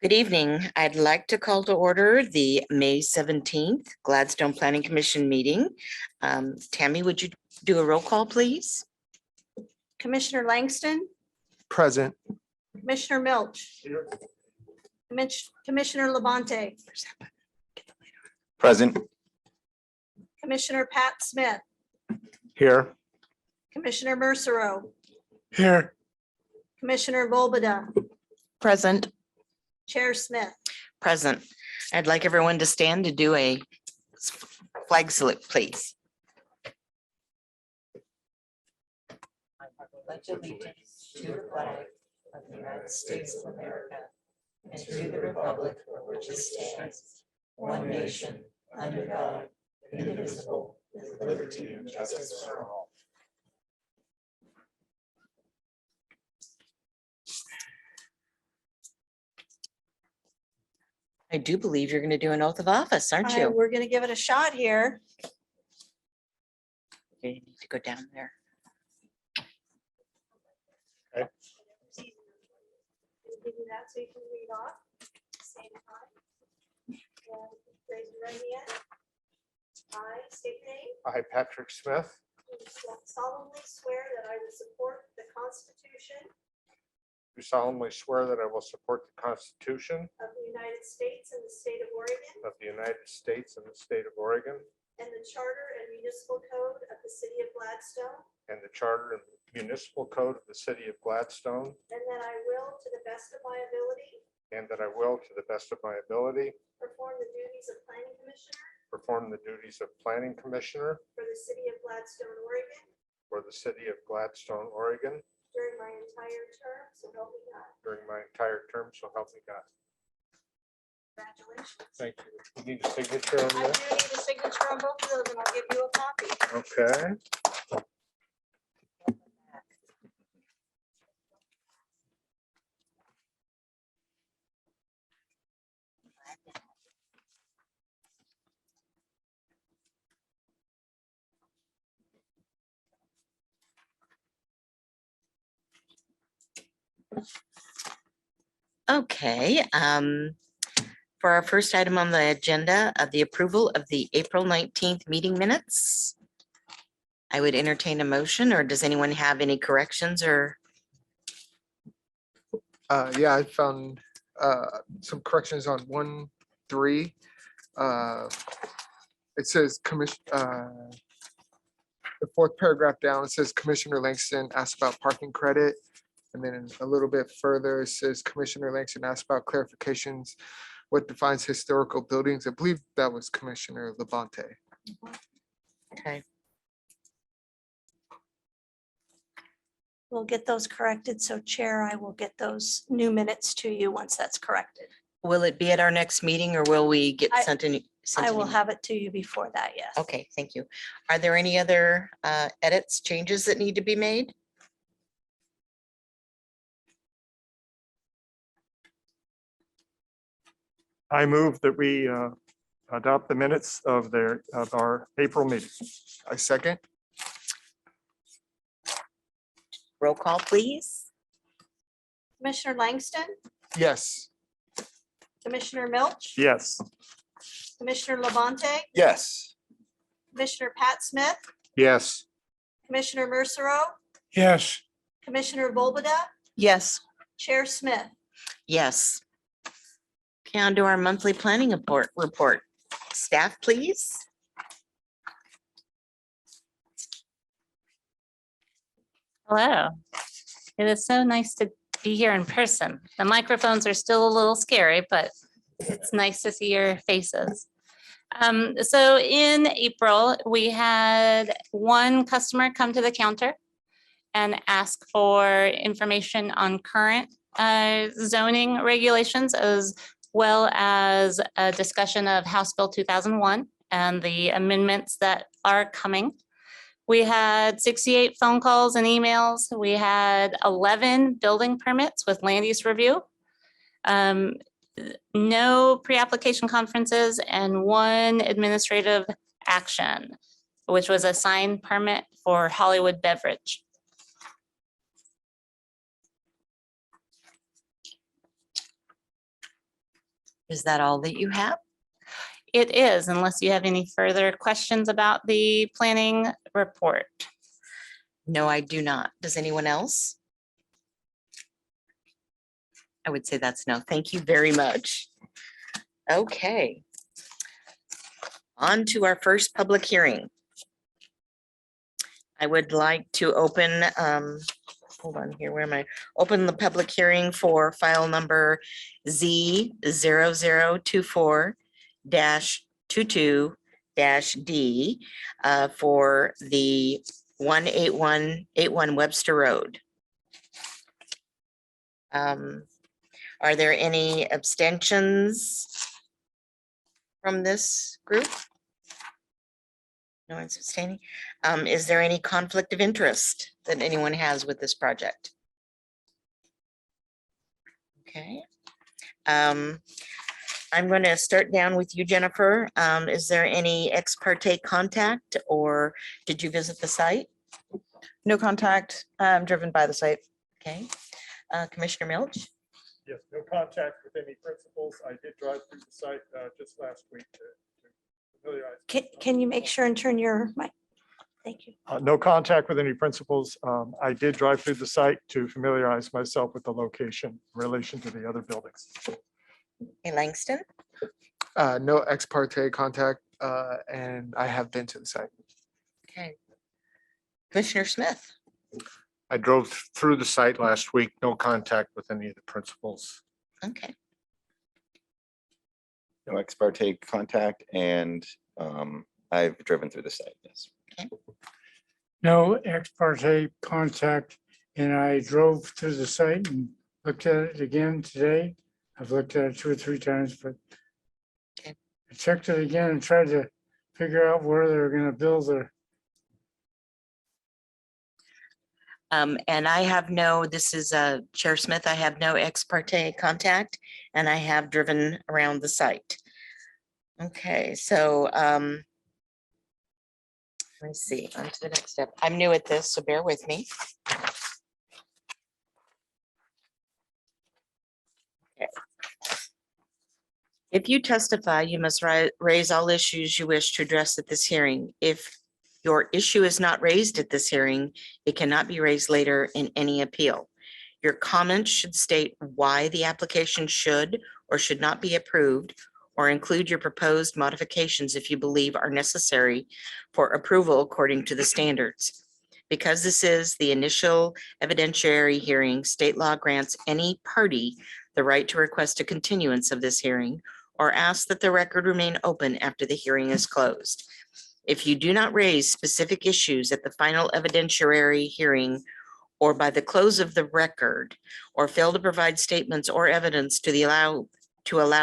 Good evening. I'd like to call to order the May 17th Gladstone Planning Commission meeting. Tammy, would you do a roll call, please? Commissioner Langston, Present. Commissioner Milch, Commissioner Labonte, Present. Commissioner Pat Smith, Here. Commissioner Mercero, Here. Commissioner Volbada, Present. Chair Smith. Present. I'd like everyone to stand to do a flag salute, please. I pledge allegiance to the flag of the United States of America and to the republic for which it stands, one nation, under God, indivisible, with liberty and justice for all. I do believe you're going to do an oath of office, aren't you? We're going to give it a shot here. You need to go down there. Give you that so you can read off. Same time. And raise your right hand. I state your name. I, Patrick Smith, Do solemnly swear that I will support the Constitution do solemnly swear that I will support the Constitution of the United States and the state of Oregon, of the United States and the state of Oregon, and the Charter and Municipal Code of the City of Gladstone, and the Charter and Municipal Code of the City of Gladstone, and that I will, to the best of my ability, and that I will, to the best of my ability, perform the duties of Planning Commissioner perform the duties of Planning Commissioner for the City of Gladstone, Oregon, for the City of Gladstone, Oregon, during my entire term, so help me God. during my entire term, so help me God. Congratulations. Thank you. You need a signature on I do this? need a signature on both of those, and I'll give you a copy. Okay. Okay, for our first item on the agenda of the approval of the April 19th meeting minutes, I would entertain a motion, or does anyone have any corrections or? Yeah, I found some corrections on 1-3. It says the fourth paragraph down, it says Commissioner Langston asked about parking credit. And then a little bit further, it says Commissioner Langston asked about clarifications. What defines historical buildings? I believe that was Commissioner Labonte. Okay, We'll get those corrected. So Chair, I will get those new minutes to you once that's corrected. will it be at our next meeting, or will we get I- sent in? I will have it to you before that, yes. Okay, thank you. Are there any other edits, changes that need to be made? I move that we adopt the minutes of our April meeting. I second. Roll call, please. Commissioner Langston, Yes. Commissioner Milch, Yes. Commissioner Labonte, Yes. Commissioner Pat Smith, Yes. Commissioner Mercero, Yes. Commissioner Volbada, Yes. Chair Smith. Yes. Okay, on to our monthly planning report. Staff, please. Hello. It is so nice to be here in person. The microphones are still a little scary, but it's nice to see your faces. So in April, we had one customer come to the counter and ask for information on current zoning regulations, as well as a discussion of House Bill 2001 and the amendments that are coming. We had 68 phone calls and emails. We had 11 building permits with land use review. No pre-application conferences and one administrative action, which was a sign permit for Hollywood Beverage. Is that all that you have? It is, unless you have any further questions about the planning report. No, I do not. Does anyone else? I would say that's no. Thank you very much. Okay. On to our first public hearing. I would like to open, hold on here, where am I? Open the public hearing for file number Z0024-22-D for the 18181 Webster Road. Are there any abstentions from this group? No one's abstaining. Is there any conflict of interest that anyone has with this project? Okay. I'm going to start down with you, Jennifer. Is there any ex parte contact, or did you visit the site? No contact, driven by the site. Okay. Commissioner Milch? Yes, no contact with any principals. I did drive through the site just last week to familiarize. Can you make sure and turn your mic? Thank you. No contact with any principals. I did drive through the site to familiarize myself with the location in relation to the other buildings. Hey, Langston? No ex parte contact, and I have been to the site. Okay. Commissioner Smith? I drove through the site last week, no contact with any of the principals. Okay. No ex parte contact, and I've driven through the site, yes. No ex parte contact, and I drove through the site and looked at it again today. I've looked at it 2 or 3 times, but Okay. I checked it again and tried to figure out where they're gonna build their. And I have no, this is Chair Smith, I have no ex parte contact, and I have driven around the site. Okay, so let's see, on to the next step. I'm new at this, so bear with me. Okay. If you testify, you must raise all issues you wish to address at this hearing. If your issue is not raised at this hearing, it cannot be raised later in any appeal. Your comments should state why the application should or should not be approved, or include your proposed modifications if you believe are necessary for approval according to the standards. Because this is the initial evidentiary hearing, state law grants any party the right to request a continuance of this hearing or ask that the record remain open after the hearing is closed. If you do not raise specific issues at the final evidentiary hearing or by the close of the record, or fail to provide statements or evidence to allow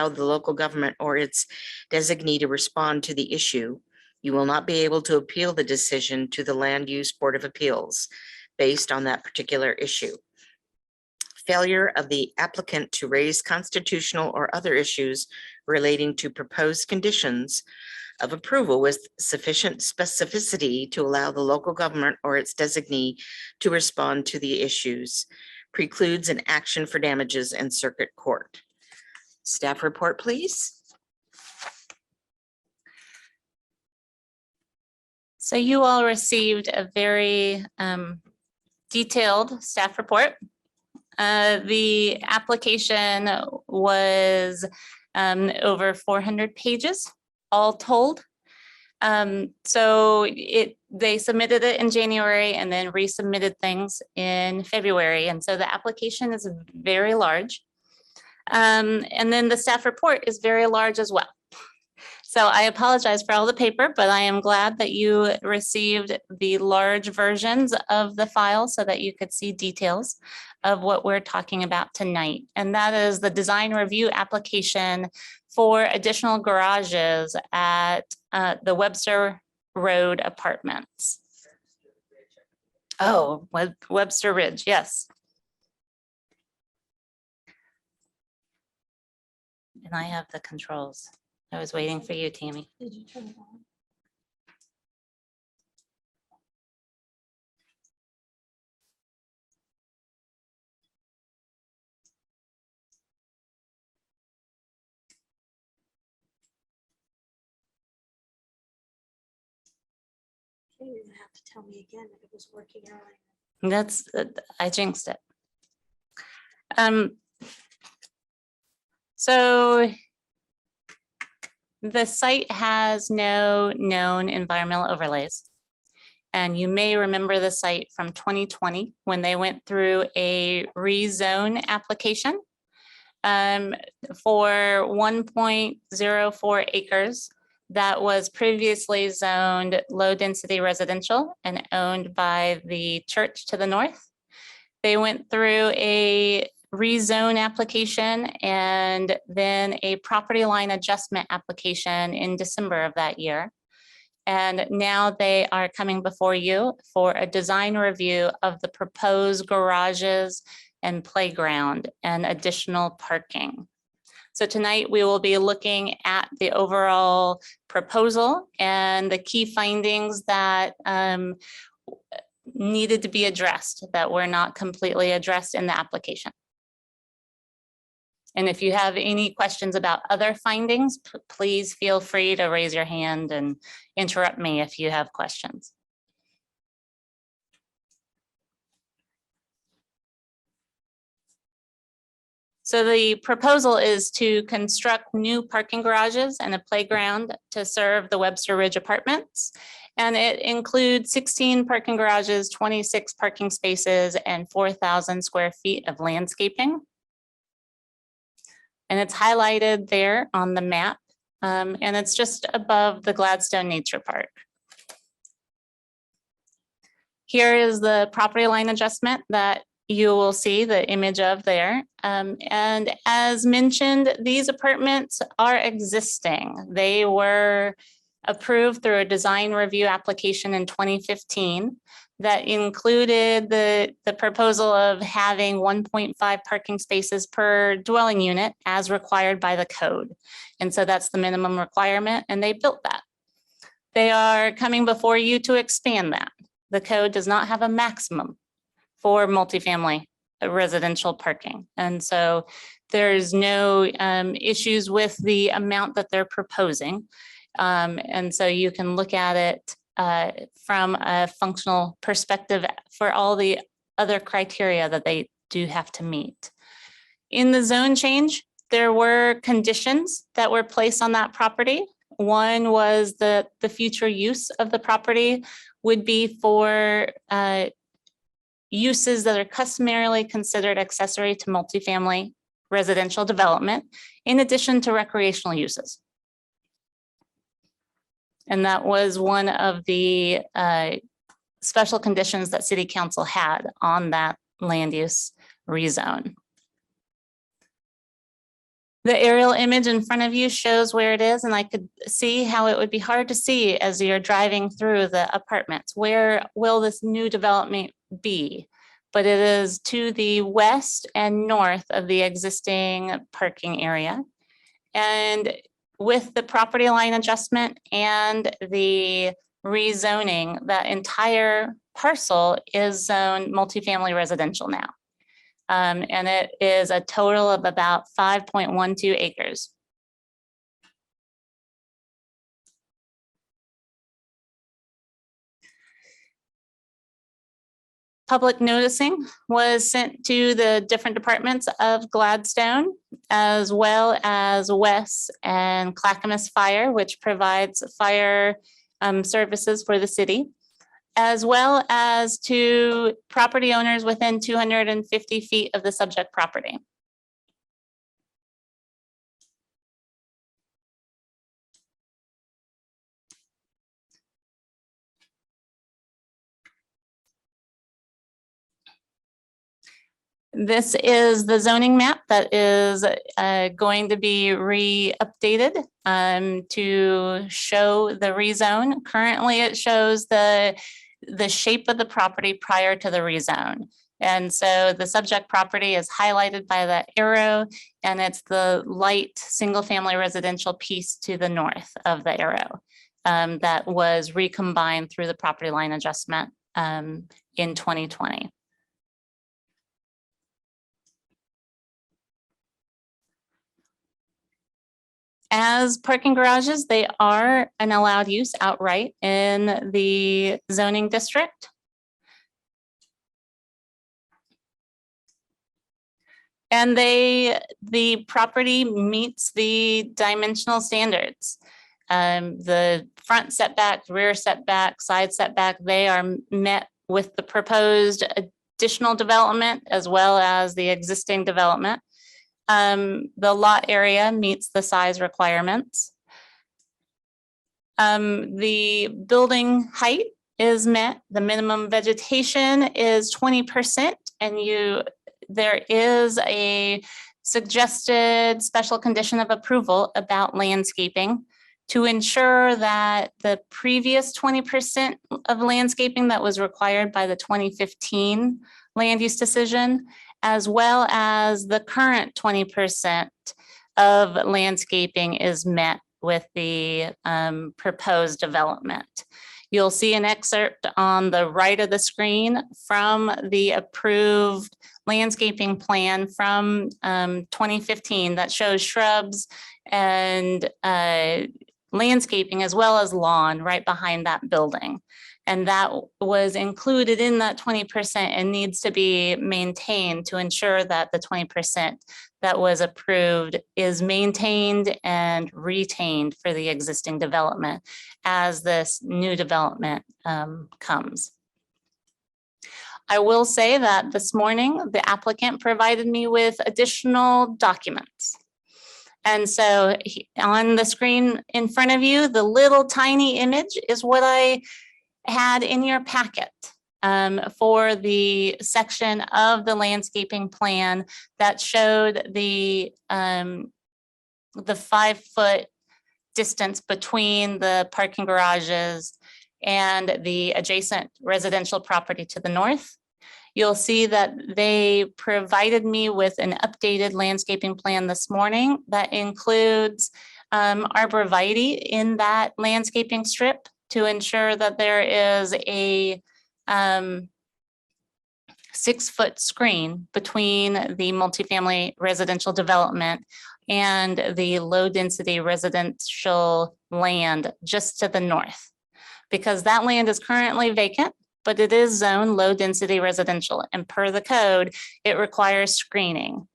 the local government or its designee to respond to the issue, you will not be able to appeal the decision to the Land Use Board of Appeals based on that particular issue. Failure of the applicant to raise constitutional or other issues relating to proposed conditions of approval with sufficient specificity to allow the local government or its designee to respond to the issues precludes an action for damages in circuit court. Staff report, please. So you all received a very detailed staff report. The application was over 400 pages, all told. So they submitted it in January and then resubmitted things in February. And so the application is very large. And then the staff report is very large as well. So I apologize for all the paper, but I am glad that you received the large versions of the file so that you could see details of what we're talking about tonight. And that is the design review application for additional garages at the Webster Road apartments. Oh, Webster Ridge, yes. And I have the controls. I was waiting for you, Tammy. Did you turn it on? you're gonna have to tell me again if it was working earlier. That's, I jinxed it. So the site has no known environmental overlays. And you may remember the site from 2020 when they went through a rezone application for 1.04 acres that was previously zoned low-density residential and owned by the church to the north. They went through a rezone application and then a property line adjustment application in December of that year. And now they are coming before you for a design review of the proposed garages and playground and additional parking. So tonight we will be looking at the overall proposal and the key findings that needed to be addressed that were not completely addressed in the application. And if you have any questions about other findings, please feel free to raise your hand and interrupt me if you have questions. So the proposal is to construct new parking garages and a playground to serve the Webster Ridge Apartments. And it includes 16 parking garages, 26 parking spaces, and 4,000 square feet of landscaping. And it's highlighted there on the map. And it's just above the Gladstone Nature Park. Here is the property line adjustment that you will see the image of there. And as mentioned, these apartments are existing. They were approved through a design review application in 2015 that included the proposal of having 1.5 parking spaces per dwelling unit as required by the code. And so that's the minimum requirement, and they built that. They are coming before you to expand that. The code does not have a maximum for multifamily residential parking. And so there's no issues with the amount that they're proposing. And so you can look at it from a functional perspective for all the other criteria that they do have to meet. In the zone change, there were conditions that were placed on that property. One was that the future use of the property would be for uses that are customarily considered accessory to multifamily residential development, in addition to recreational uses. And that was one of the special conditions that City Council had on that land use rezone. The aerial image in front of you shows where it is, and I could see how it would be hard to see as you're driving through the apartments. Where will this new development be? But it is to the west and north of the existing parking area. And with the property line adjustment and the rezoning, that entire parcel is zoned multifamily residential now. And it is a total of about 5.12 acres. Public noticing was sent to the different departments of Gladstone, as well as Wes and Clackamas Fire, which provides fire services for the city, as well as to property owners within 250 feet of the subject property. This is the zoning map that is going to be re-updated to show the rezone. Currently, it shows the shape of the property prior to the rezone. And so the subject property is highlighted by the arrow, and it's the light single-family residential piece to the north of the arrow that was recombined through the property line adjustment in 2020. As parking garages, they are an allowed use outright in the zoning district. And the property meets the dimensional standards. The front setback, rear setback, side setback, they are met with the proposed additional development as well as the existing development. The lot area meets the size requirements. The building height is met. The minimum vegetation is 20%, and there is a suggested special condition of approval about landscaping to ensure that the previous 20% of landscaping that was required by the 2015 land use decision, as well as the current 20% of landscaping is met with the proposed development. You'll see an excerpt on the right of the screen from the approved landscaping plan from 2015 that shows shrubs and landscaping as well as lawn right behind that building. And that was included in that 20% and needs to be maintained to ensure that the 20% that was approved is maintained and retained for the existing development as this new development comes. I will say that this morning, the applicant provided me with additional documents. And so on the screen in front of you, the little tiny image is what I had in your packet for the section of the landscaping plan that showed the 5-foot distance between the parking garages and the adjacent residential property to the north. You'll see that they provided me with an updated landscaping plan this morning that includes arborvitae in that landscaping strip to ensure that there is a 6-foot screen between the multifamily residential development and the low density residential land just to the north. Because that land is currently vacant, but it is zoned low density residential, and per the code, it requires screening.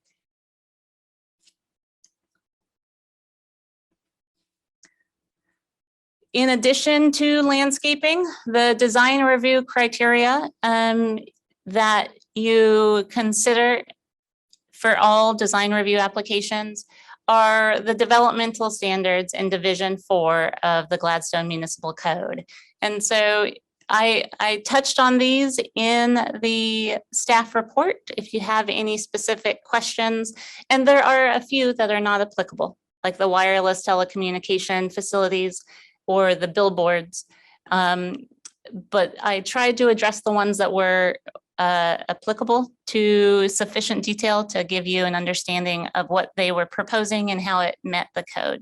In addition to landscaping, the design review criteria that you consider for all design review applications are the developmental standards in Division 4 of the Gladstone Municipal Code. And so I touched on these in the staff report if you have any specific questions, and there are a few that are not applicable, like the wireless telecommunication facilities or the billboards. But I tried to address the ones that were applicable to sufficient detail to give you an understanding of what they were proposing and how it met the code.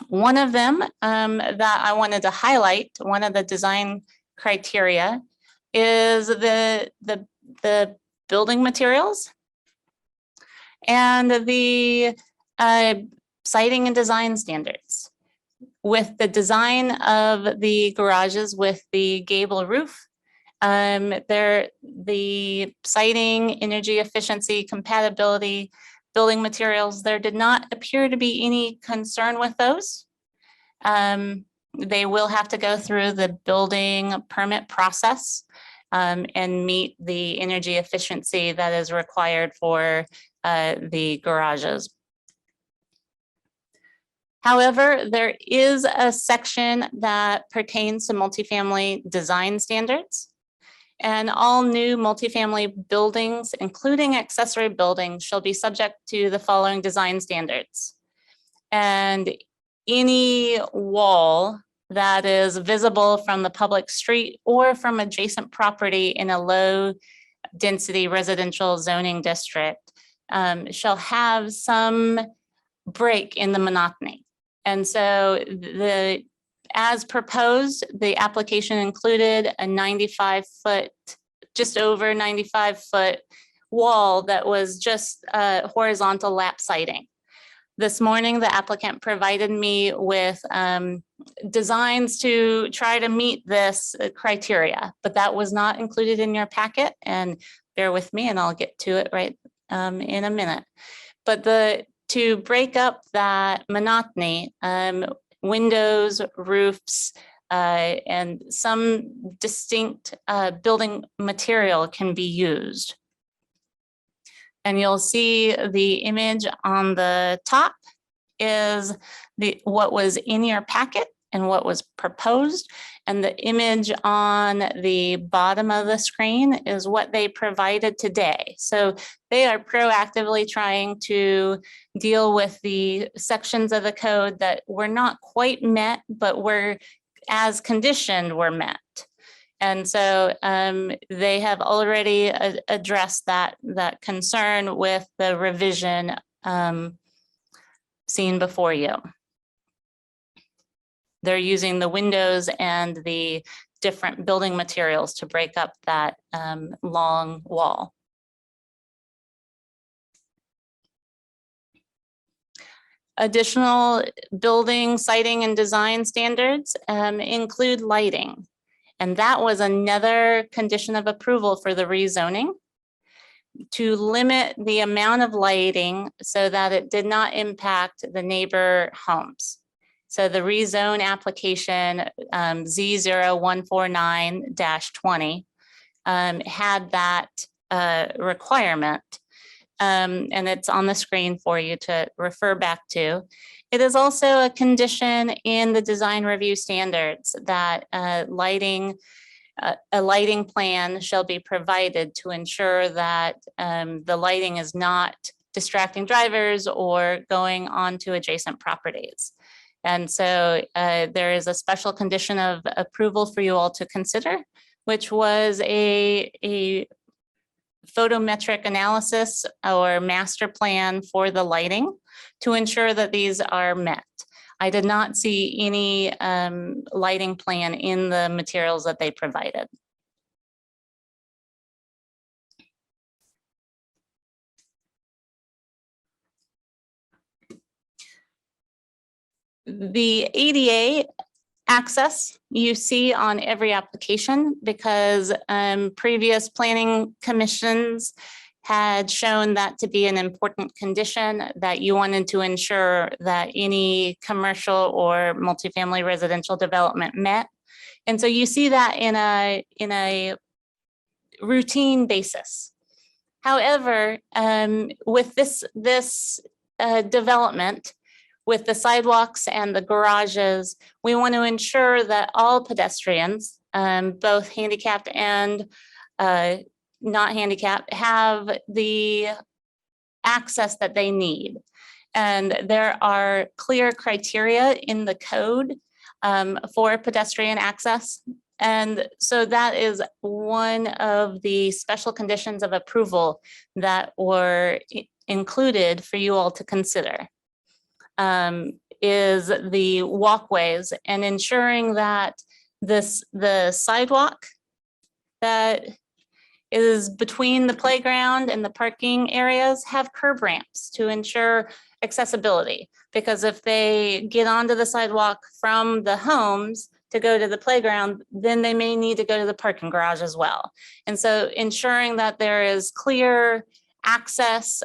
One of them that I wanted to highlight, one of the design criteria, is the building materials and the siting and design standards. With the design of the garages with the gable roof, the siting, energy efficiency, compatibility, building materials, there did not appear to be any concern with those. They will have to go through the building permit process and meet the energy efficiency that is required for the garages. However, there is a section that pertains to multifamily design standards. And all new multifamily buildings, including accessory buildings, shall be subject to the following design standards. And any wall that is visible from the public street or from adjacent property in a low density residential zoning district shall have some break in the monotony. And so as proposed, the application included a 95-foot, just over 95-foot wall that was just horizontal lap siding. This morning, the applicant provided me with designs to try to meet this criteria, but that was not included in your packet, and bear with me and I'll get to it right in a minute. But to break up that monotony, windows, roofs, and some distinct building material can be used. And you'll see the image on the top is what was in your packet and what was proposed. And the image on the bottom of the screen is what they provided today. So they are proactively trying to deal with the sections of the code that were not quite met, but were as conditioned were met. And so they have already addressed that concern with the revision seen before you. They're using the windows and the different building materials to break up that long wall. Additional building, siting, and design standards include lighting. And that was another condition of approval for the rezoning, to limit the amount of lighting so that it did not impact the neighbor homes. So the rezone application Z0149-20 had that requirement. And it's on the screen for you to refer back to. It is also a condition in the design review standards that a lighting plan shall be provided to ensure that the lighting is not distracting drivers or going onto adjacent properties. And so there is a special condition of approval for you all to consider, which was a photometric analysis or master plan for the lighting to ensure that these are met. I did not see any lighting plan in the materials that they provided. The ADA access you see on every application because previous planning commissions had shown that to be an important condition that you wanted to ensure that any commercial or multifamily residential development met. And so you see that in a routine basis. However, with this development, with the sidewalks and the garages, we want to ensure that all pedestrians, both handicapped and not handicapped, have the access that they need. And there are clear criteria in the code for pedestrian access. And so that is one of the special conditions of approval that were included for you all to consider. Is the walkways and ensuring that the sidewalk that is between the playground and the parking areas have curb ramps to ensure accessibility. Because if they get onto the sidewalk from the homes to go to the playground, then they may need to go to the parking garage as well. And so ensuring that there is clear access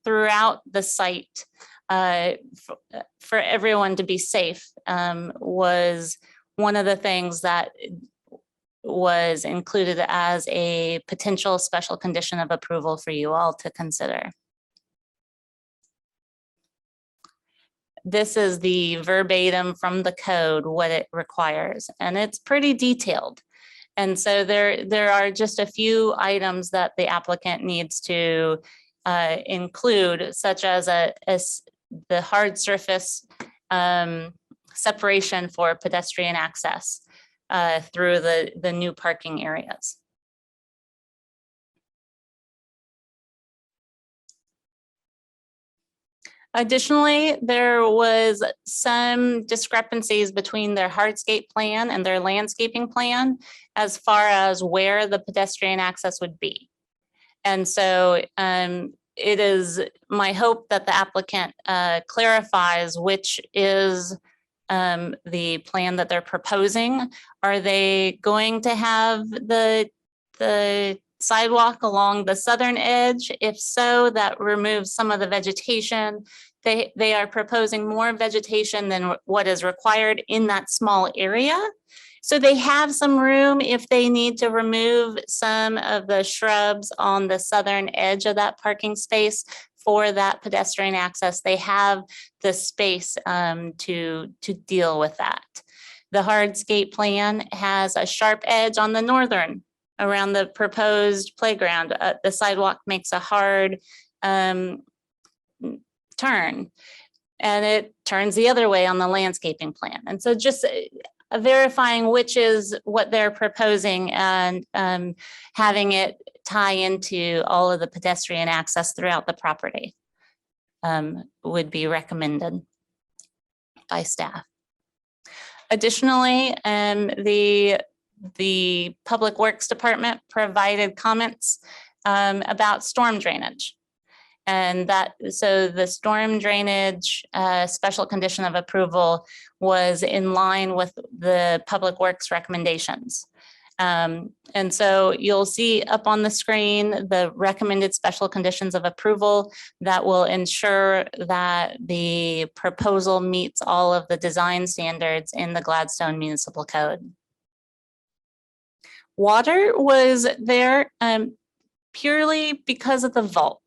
throughout the site for everyone to be safe was one of the things that was included as a potential special condition of approval for you all to consider. This is the verbatim from the code, what it requires, and it's pretty detailed. And so there are just a few items that the applicant needs to include, such as the hard surface separation for pedestrian access through the new parking areas. Additionally, there was some discrepancies between their hardscape plan and their landscaping plan as far as where the pedestrian access would be. And so it is my hope that the applicant clarifies which is the plan that they're proposing. Are they going to have the sidewalk along the southern edge? If so, that removes some of the vegetation. They are proposing more vegetation than what is required in that small area. So they have some room if they need to remove some of the shrubs on the southern edge of that parking space for that pedestrian access. They have the space to deal with that. The hardscape plan has a sharp edge on the northern around the proposed playground. The sidewalk makes a hard turn, and it turns the other way on the landscaping plan. And so just verifying which is what they're proposing and having it tie into all of the pedestrian access throughout the property would be recommended by staff. Additionally, the Public Works Department provided comments about storm drainage. And so the storm drainage special condition of approval was in line with the Public Works recommendations. And so you'll see up on the screen the recommended special conditions of approval that will ensure that the proposal meets all of the design standards in the Gladstone Municipal Code. Water was there purely because of the vault.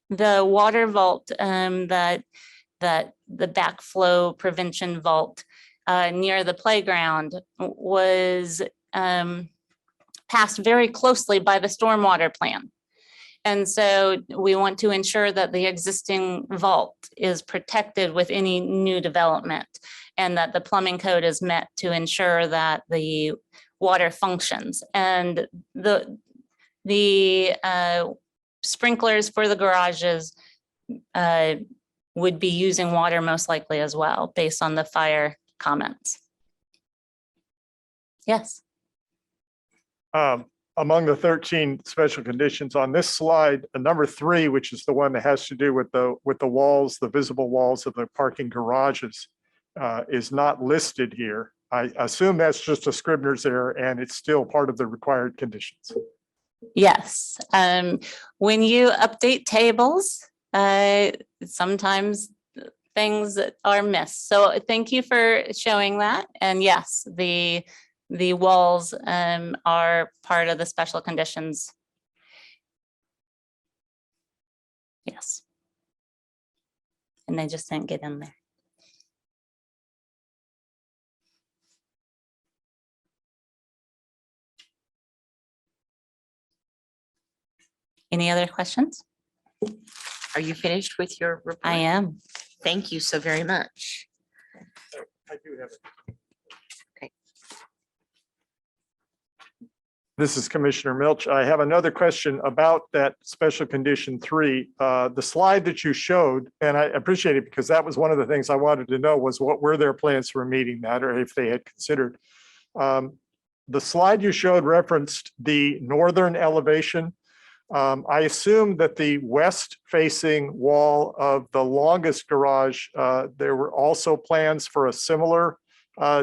The water vault, the backflow prevention vault near the playground was passed very closely by the stormwater plan. And so we want to ensure that the existing vault is protected with any new development and that the plumbing code is met to ensure that the water functions. And the sprinklers for the garages would be using water most likely as well, based on the fire comments. Yes. Among the 13 special conditions on this slide, number 3, which is the one that has to do with the walls, the visible walls of the parking garages, is not listed here. I assume that's just a Scribner's error and it's still part of the required conditions. Yes. When you update tables, sometimes things are missed. So thank you for showing that. And yes, the walls are part of the special conditions. Yes. And they just didn't get in there. Any other questions? Are you finished with your report? I am. Thank you so very much. I do have it. Okay. This is Commissioner Milch. I have another question about that special condition 3. The slide that you showed, and I appreciate it because that was one of the things I wanted to know was what were their plans for meeting that, or if they had considered. The slide you showed referenced the northern elevation. I assume that the west facing wall of the longest garage, there were also plans for a similar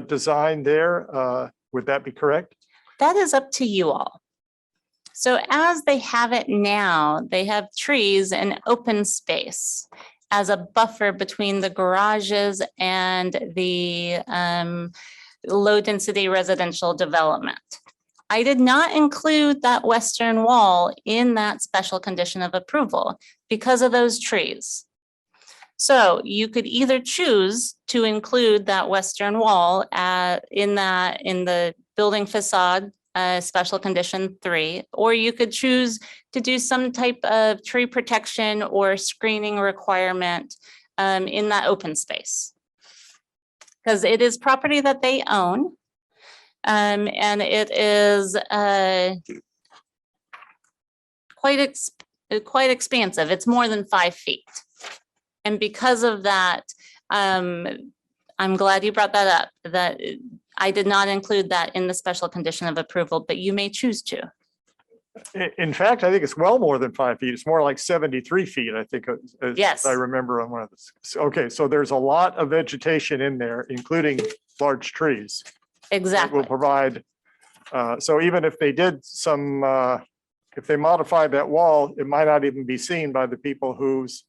design there. Would that be correct? That is up to you all. So as they have it now, they have trees and open space as a buffer between the garages and the low density residential development. I did not include that western wall in that special condition of approval because of those trees. So you could either choose to include that western wall in the building facade special condition 3, or you could choose to do some type of tree protection or screening requirement in that open space. Because it is property that they own. And it is quite expansive. It's more than 5 feet. And because of that, I'm glad you brought that up, that I did not include that in the special condition of approval, but you may choose to. In fact, I think it's well more than 5 feet. It's more like 73 feet, I think, as Yes. I remember on one of this. Okay, so there's a lot of vegetation in there, including large trees. That Exactly. will provide, so even if they did some, if they modified that wall, it might not even be seen by the people whose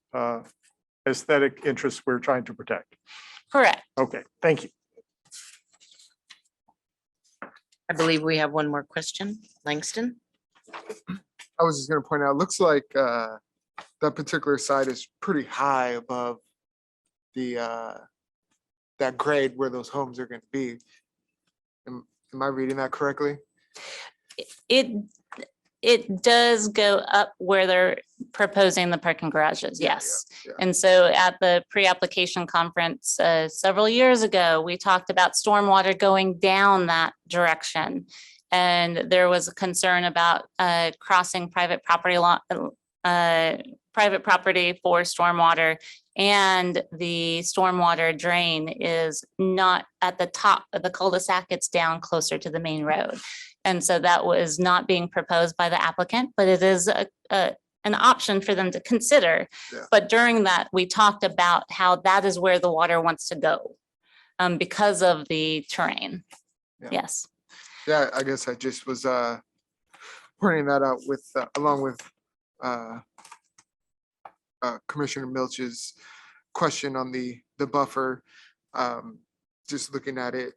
aesthetic interests we're trying to protect. Correct. Okay, thank you. I believe we have one more question. Langston? I was just gonna point out, looks like that particular site is pretty high above the that grade where those homes are gonna be. Am I reading that correctly? It does go up where they're proposing the parking garages, Yeah, yes. yeah. And so at the pre-application conference several years ago, we talked about stormwater going down that direction. And there was a concern about crossing private property private property for stormwater. And the stormwater drain is not at the top of the cul-de-sac, it's down closer to the main road. And so that was not being proposed by the applicant, but it is an option for them to consider. Yeah. But during that, we talked about how that is where the water wants to go because of the terrain. Yeah. Yes. Yeah, I guess I just was pointing that out with along with Commissioner Milch's question on the buffer. Just looking at it,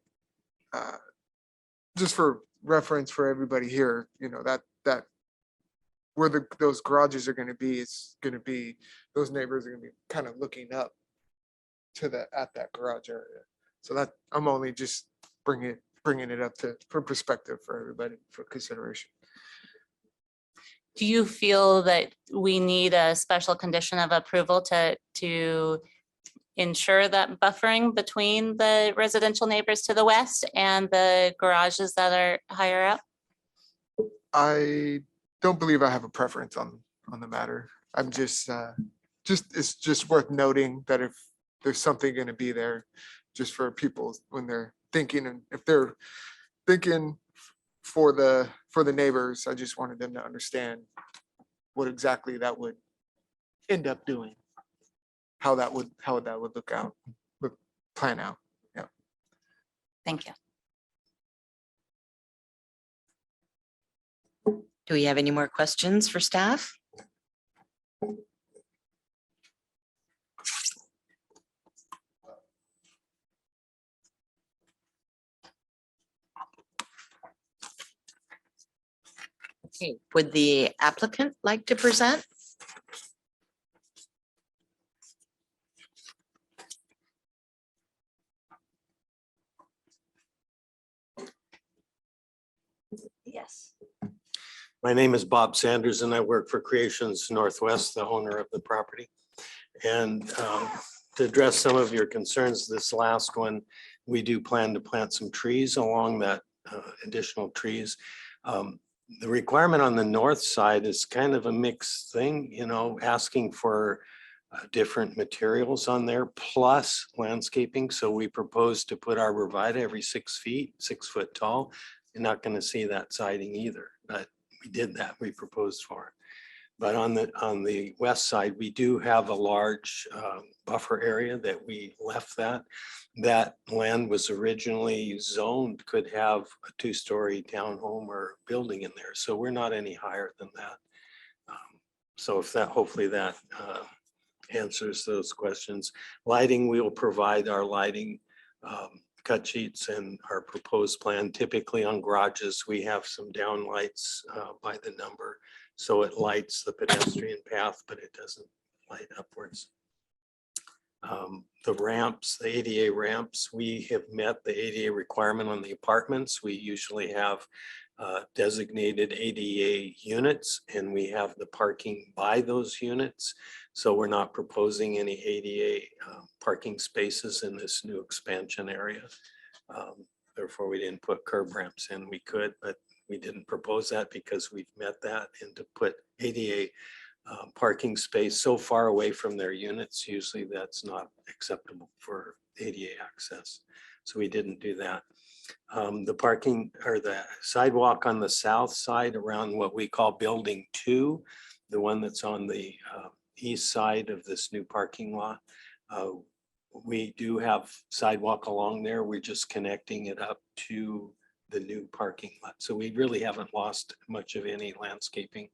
just for reference for everybody here, you know, that where those garages are going to be, it's going to be, those neighbors are going to be kind of looking up to at that garage area. So that I'm only just bringing it up for perspective for everybody for consideration. Do you feel that we need a special condition of approval to ensure that buffering between the residential neighbors to the west and the garages that are higher up? I don't believe I have a preference on the matter. I'm just it's just worth noting that if there's something going to be there, just for people when they're thinking, and if they're thinking for the neighbors, I just wanted them to understand what exactly that would end up doing, how that would plan out. Yeah. Thank you. Do we have any more questions for staff? Okay, would the applicant like to present? Yes. My name is Bob Sanders and I work for Creations Northwest, the owner of the property. And to address some of your concerns, this last one, we do plan to plant some trees along that additional trees. The requirement on the north side is kind of a mixed thing, you know, asking for different materials on there plus landscaping. So we propose to put arborvitae every 6 feet, 6 foot tall. You're not going to see that siding either, but we did that, we proposed for it. But on the west side, we do have a large buffer area that we left that. That land was originally zoned, could have a 2-story townhome or building in there. So we're not any higher than that. So if that, hopefully that answers those questions. Lighting, we will provide our lighting cut sheets and our proposed plan. Typically on garages, we have some down lights by the number. So it lights the pedestrian path, but it doesn't light upwards. The ramps, the ADA ramps, we have met the ADA requirement on the apartments. We usually have designated ADA units and we have the parking by those units. So we're not proposing any ADA parking spaces in this new expansion area. Therefore, we didn't put curb ramps in. We could, but we didn't propose that because we've met that, and to put ADA parking space so far away from their units, usually that's not acceptable for ADA access. So we didn't do that. The parking or the sidewalk on the south side around what we call Building 2, the one that's on the east side of this new parking lot. We do have sidewalk along there. We're just connecting it up to the new parking lot. So we really haven't lost much of any landscaping.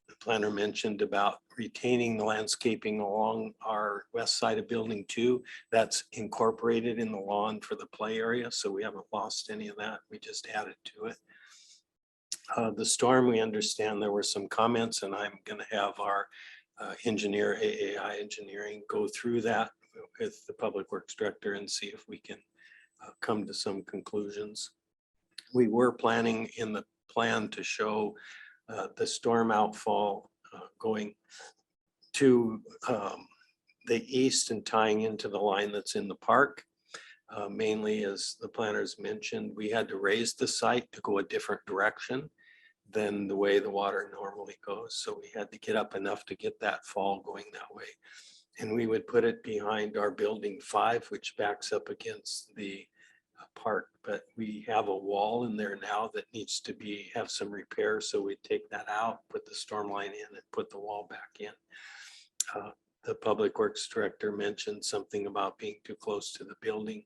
The planner mentioned about retaining the landscaping along our west side of Building 2. That's incorporated in the lawn for the play area. So we haven't lost any of that. We just added to it. The storm, we understand there were some comments, and I'm going to have our engineer, AAI Engineering, go through that with the Public Works Director and see if we can come to some conclusions. We were planning in the plan to show the storm outfall going to the east and tying into the line that's in the park. Mainly, as the planners mentioned, we had to raise the site to go a different direction than the way the water normally goes. So we had to get up enough to get that fall going that way. And we would put it behind our Building 5, which backs up against the park. But we have a wall in there now that needs to have some repair. So we take that out, put the storm line in, and put the wall back in. The Public Works Director mentioned something about being too close to the building.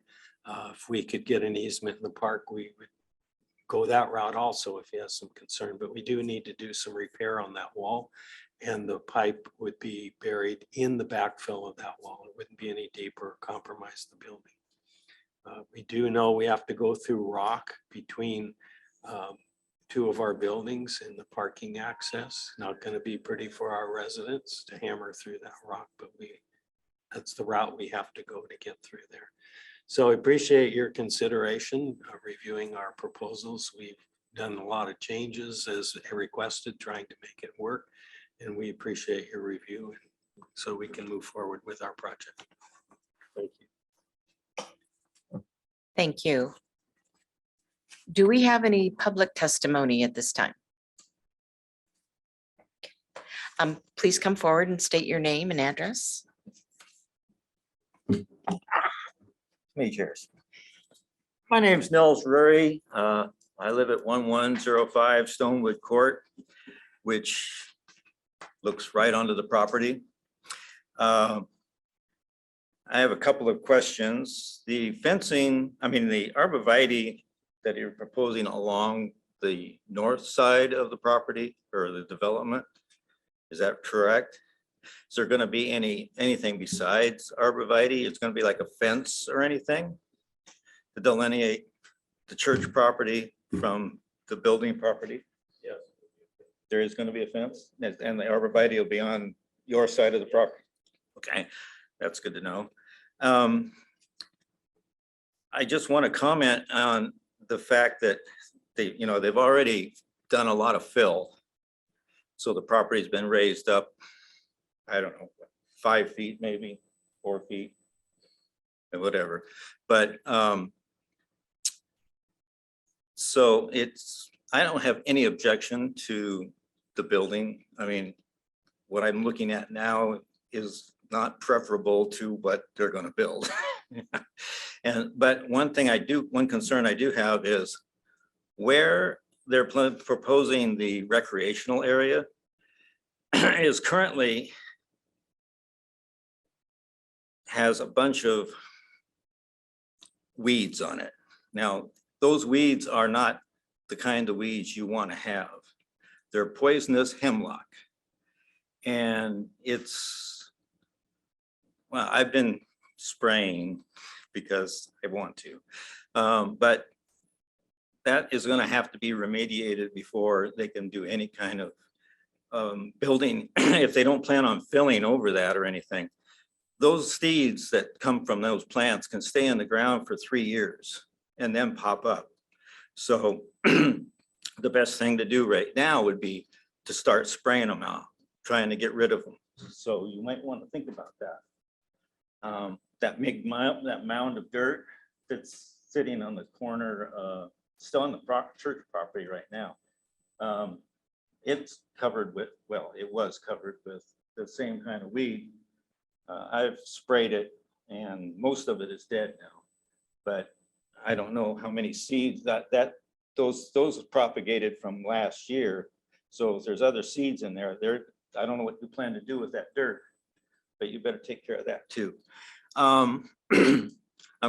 If we could get an easement in the park, we would go that route also if he has some concern, but we do need to do some repair on that wall, and the pipe would be buried in the backfill of that wall. It wouldn't be any deeper or compromise the building. We do know we have to go through rock between two of our buildings in the parking access. Not going to be pretty for our residents to hammer through that rock, but that's the route we have to go to get through there. So I appreciate your consideration of reviewing our proposals. We've done a lot of changes as requested, trying to make it work. And we appreciate your review so we can move forward with our project. Thank you. Thank you. Do we have any public testimony at this time? Please come forward and state your name and address. Cheers. My name's Nels Rury. I live at 1105 Stonewood Court, which looks right onto the property. I have a couple of questions. The fencing, the arborvitae that you're proposing along the north side of the property or the development, is that correct? Is there going to be anything besides arborvitae? It's going to be like a fence or anything to delineate the church property from the building property? Yes. There is going to be a fence, and the arborvitae will be on your side of the property. Okay, that's good to know. I just want to comment on the fact that they've already done a lot of fill. So the property's been raised up, I don't know, 5 feet, maybe 4 feet, and whatever. But so I don't have any objection to the building. What I'm looking at now is not preferable to what they're going to build. But one concern I do have is where they're proposing the recreational area is currently has a bunch of weeds on it. Now, those weeds are not the kind of weeds you want to have. They're poisonous hemlock. And I've been spraying because I want to, but that is going to have to be remediated before they can do any kind of building. If they don't plan on filling over that or anything, those seeds that come from those plants can stay in the ground for 3 years and then pop up. So the best thing to do right now would be to start spraying them out, trying to get rid of them. So you might want to think about that. That mound of dirt that's sitting on the corner, still on the church property right now. It's covered with, it was covered with the same kind of weed. I've sprayed it and most of it is dead now. but I don't know how many seeds those propagated from last year. So if there's other seeds in there, I don't know what you plan to do with that dirt, but you better take care of that too. I'm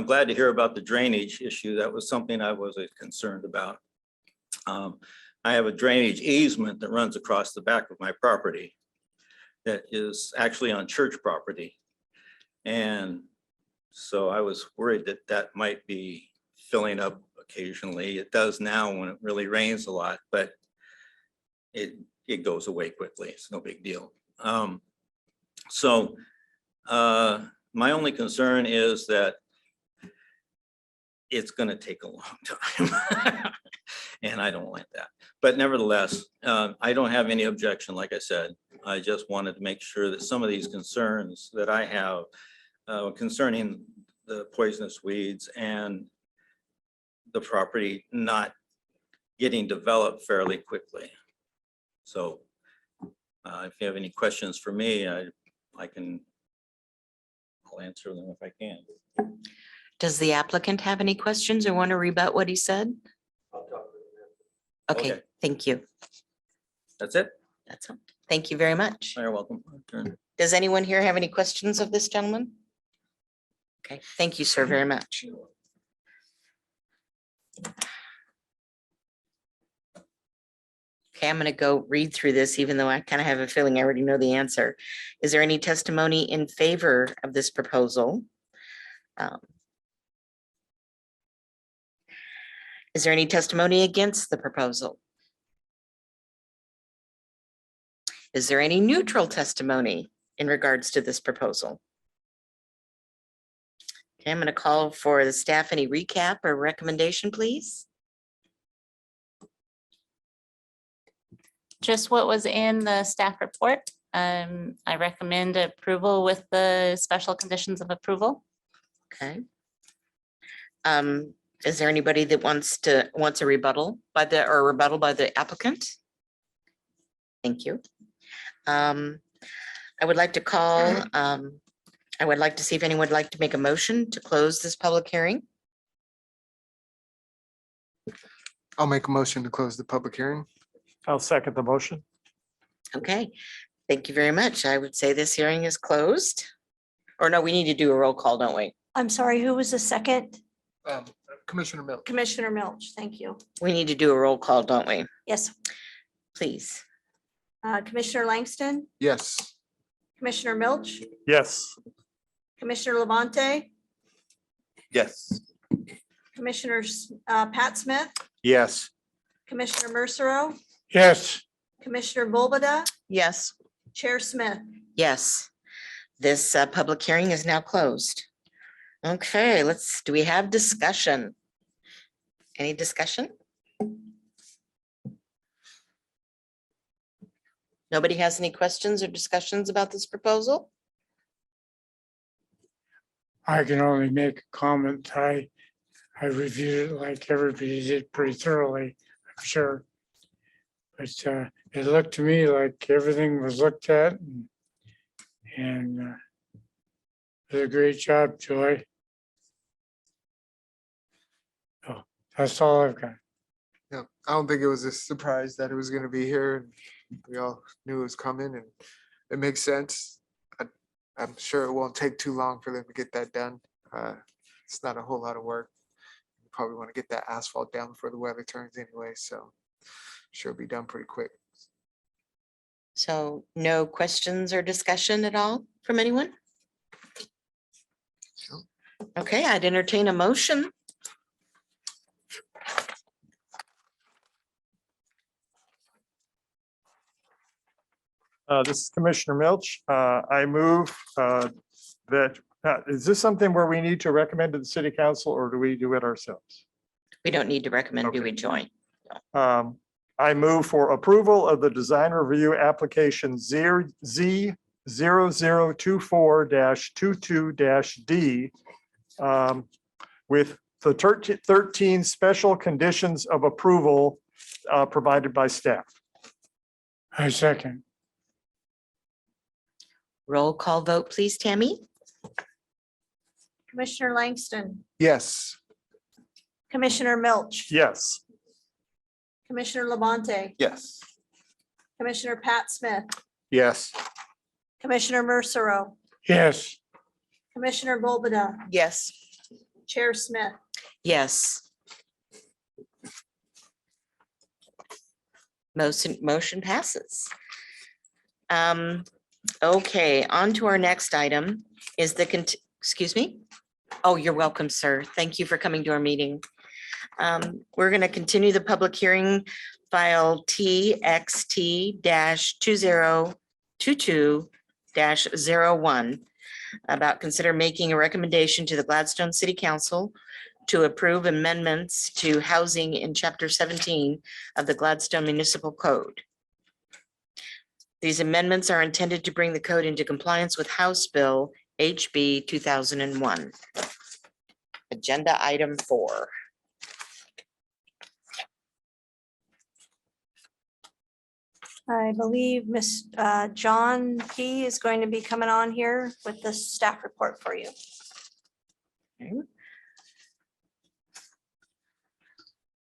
glad to hear about the drainage issue. That was something I was concerned about. I have a drainage easement that runs across the back of my property that is actually on church property. And so I was worried that that might be filling up occasionally. It does now when it really rains a lot, but it goes away quickly. It's no big deal. My only concern is that it's going to take a long time. And I don't like that. But nevertheless, I don't have any objection, like I said. I just wanted to make sure that some of these concerns that I have concerning the poisonous weeds and the property not getting developed fairly quickly. So if you have any questions for me, I'll answer them if I can. Does the applicant have any questions or want to rebut what he said? Okay, Okay. thank you. That's it. That's all. Thank you very much. You're welcome. Does anyone here have any questions of this gentleman? Okay, thank you, sir, very much. Okay, I'm going to go read through this, even though I kind of have a feeling I already know the answer. Is there any testimony in favor of this proposal? Is there any testimony against the proposal? Is there any neutral testimony in regards to this proposal? Okay, I'm going to call for the staff. Any recap or recommendation, please? Just what was in the staff report. I recommend approval with the special conditions of approval. Okay. Is there anybody that wants a rebuttal by the applicant? Thank you. I would like to call, I would like to see if anyone would like to make a motion to close this public hearing. I'll make a motion to close the public hearing. I'll second the motion. Okay, thank you very much. I would say this hearing is closed. Or no, we need to do a roll call, don't we? I'm sorry, who was the second? Commissioner Milch. Commissioner Milch, thank you. We need to do a roll call, don't we? Yes, Please. Commissioner Langston, Yes. Commissioner Milch, Yes. Commissioner Levante, Yes. Commissioner Pat Smith, Yes. Commissioner Mercero, Yes, Commissioner Volbada, Yes. Chair Smith. Yes, this public hearing is now closed. Okay, do we have discussion? Any discussion? Nobody has any questions or discussions about this proposal? I can only make a comment. I reviewed it like everybody did pretty thoroughly, I'm sure. But it looked to me like everything was looked at and did a great job, Joy. Oh, that's all I've got. Yeah, I don't think it was a surprise that it was going to be here. We all knew it was coming, and it makes sense. I'm sure it won't take too long for them to get that done. It's not a whole lot of work. You probably want to get that asphalt down before the weather turns anyway, so sure it'll be done pretty quick. So no questions or discussion at all from anyone? Okay, I'd entertain a motion. This is Commissioner Milch. I move that, is this something where we need to recommend to the city council or do we do it ourselves? We don't need to recommend, do Okay. we join? I move for approval of the design review application Z0024-22-D with the 13 special conditions of approval provided by staff. I second. Roll call vote, please, Tammy. Commissioner Langston, Yes. Commissioner Milch, Yes. Commissioner Labonte, Yes. Commissioner Pat Smith, Yes. Commissioner Mercero, yes, Commissioner Volbada, Yes. Chair Smith. Yes. Motion passes. Okay, on to our next item is excuse me? Oh, you're welcome, sir. Thank you for coming to our meeting. We're going to continue the public hearing file TXT-2022-01 about consider making a recommendation to the Gladstone City Council to approve amendments to housing in Chapter 17 of the Gladstone Municipal Code. These amendments are intended to bring the code into compliance with House Bill HB 2001. Agenda item 4. I believe Miss John P. is going to be coming on here with the staff report for you.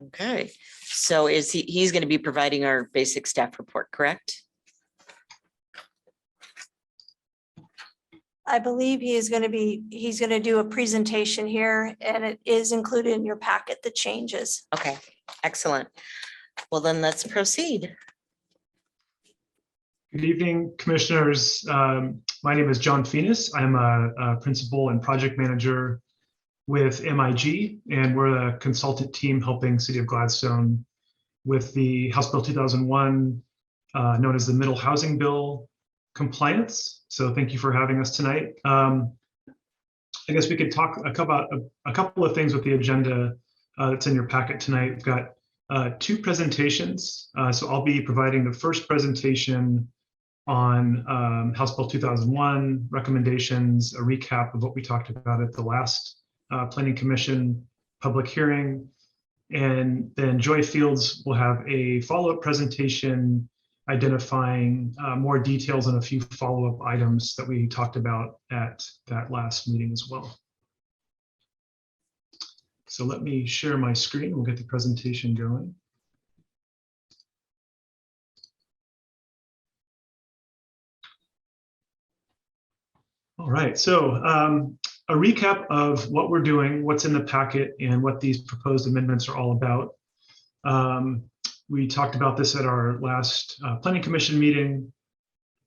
Okay, so he's going to be providing our basic staff report, correct? I believe he's going to do a presentation here, and it is included in your packet, the changes. Okay, excellent. Well, then let's proceed. Good evening, commissioners. My name is John Phoenix. I'm a principal and project manager with MIG, and we're a consultant team helping City of Gladstone with the House Bill 2001, known as the Middle Housing Bill compliance. So thank you for having us tonight. I guess we could talk about a couple of things with the agenda that's in your packet tonight. We've got 2 presentations. So I'll be providing the first presentation on House Bill 2001 recommendations, a recap of what we talked about at the last Planning Commission public hearing. And then Joy Fields will have a follow-up presentation identifying more details on a few follow-up items that we talked about at that last meeting as well. So let me share my screen. We'll get the presentation going. All right, so a recap of what we're doing, what's in the packet, and what these proposed amendments are all about. We talked about this at our last Planning Commission meeting.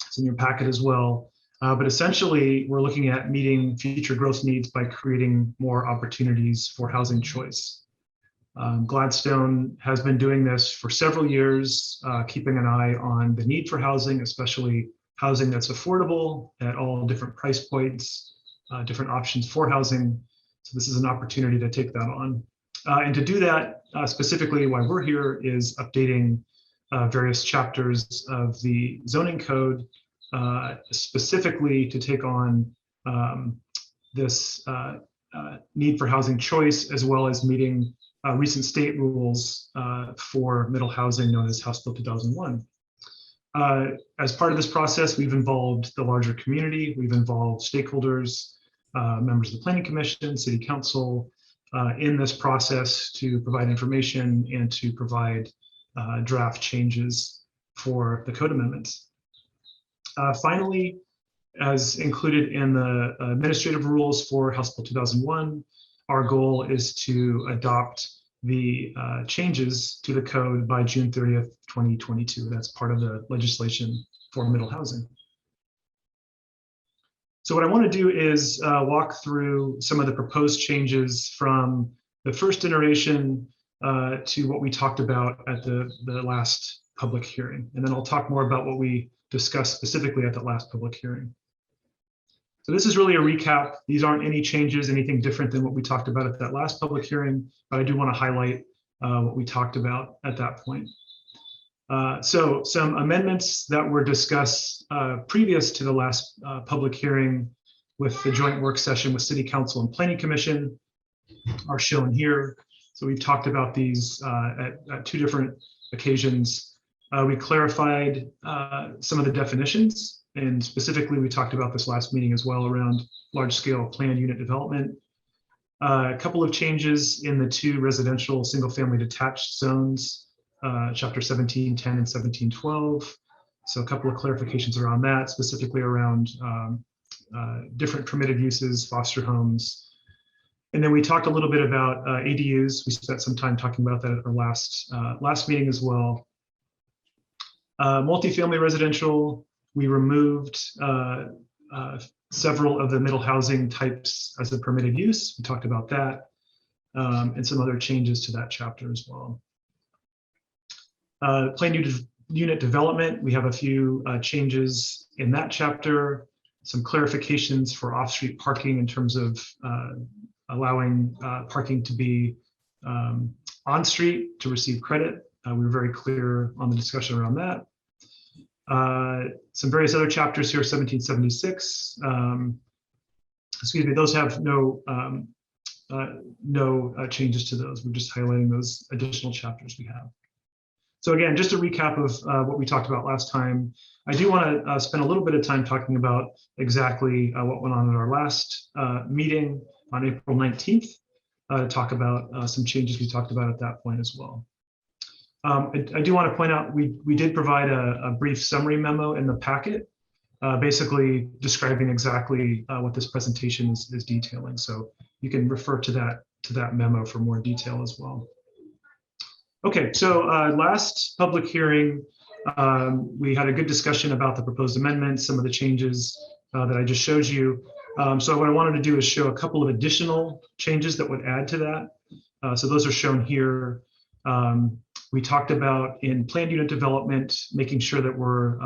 It's in your packet as well. But essentially, we're looking at meeting future growth needs by creating more opportunities for housing choice. Gladstone has been doing this for several years, keeping an eye on the need for housing, especially housing that's affordable at all different price points, different options for housing. So this is an opportunity to take that on. And to do that, specifically why we're here is updating various chapters of the zoning code, specifically to take on this need for housing choice, as well as meeting recent state rules for middle housing known as House Bill 2001. As part of this process, we've involved the larger community, we've involved stakeholders, members of the Planning Commission, City Council, in this process to provide information and to provide draft changes for the code amendments. Finally, as included in the administrative rules for House Bill 2001, our goal is to adopt the changes to the code by June 30th, 2022. That's part of the legislation for middle housing. So what I want to do is walk through some of the proposed changes from the first iteration to what we talked about at the last public hearing. And then I'll talk more about what we discussed specifically at the last public hearing. So this is really a recap. These aren't any changes, anything different than what we talked about at that last public hearing, but I do want to highlight what we talked about at that point. So some amendments that were discussed previous to the last public hearing with the joint work session with City Council and Planning Commission are shown here. So we've talked about these at 2 different occasions. We clarified some of the definitions, and specifically we talked about this last meeting as well around large scale planned unit development. A couple of changes in the 2 residential single-family detached zones, chapter 1710 and 1712. So a couple of clarifications around that, specifically around different permitted uses, foster homes. And then we talked a little bit about ADUs. We spent some time talking about that at our last meeting as well. Multifamily residential, we removed several of the middle housing types as a permitted use. We talked about that and some other changes to that chapter as well. Planned unit development, we have a few changes in that chapter, some clarifications for off-street parking in terms of allowing parking to be on-street to receive credit. We were very clear on the discussion around that. Some various other chapters here, 1776. Excuse me, those have no changes to those. We're just highlighting those additional chapters we have. So again, just a recap of what we talked about last time. I do want to spend a little bit of time talking about exactly what went on at our last meeting on April 19th, to talk about some changes we talked about at that point as well. I do want to point out, we did provide a brief summary memo in the packet, basically describing exactly what this presentation is detailing. So you can refer to that memo for more detail as well. Okay, so last public hearing, we had a good discussion about the proposed amendments, some of the changes that I just showed you. So what I wanted to do is show a couple of additional changes that would add to that. So those are shown here. We talked about in planned unit development, making sure that we're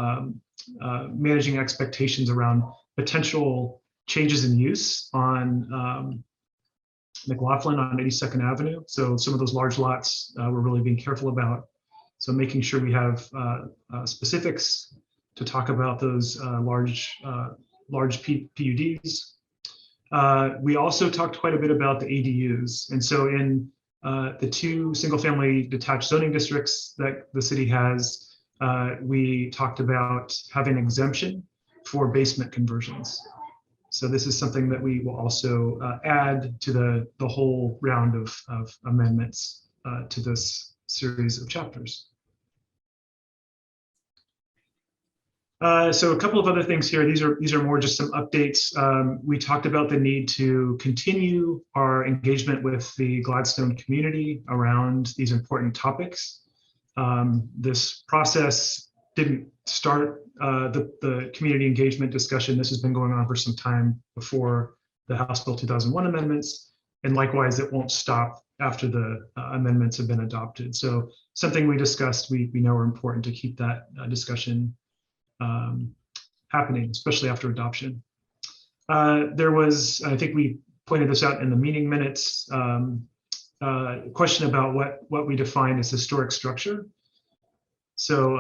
managing expectations around potential changes in use on McLaughlin on 82nd Avenue. So some of those large lots we're really being careful about. So making sure we have specifics to talk about those large PUDs. We also talked quite a bit about the ADUs. And so in the 2 single-family detached zoning districts that the city has, we talked about having exemption for basement conversions. So this is something that we will also add to the whole round of amendments to this series of chapters. So a couple of other things here. These are more just some updates. We talked about the need to continue our engagement with the Gladstone community around these important topics. This process didn't start the community engagement discussion. This has been going on for some time before the House Bill 2001 amendments, and likewise, it won't stop after the amendments have been adopted. So something we discussed, we know are important to keep that discussion happening, especially after adoption. There was, I think we pointed this out in the meeting minutes, question about what we define as historic structure. So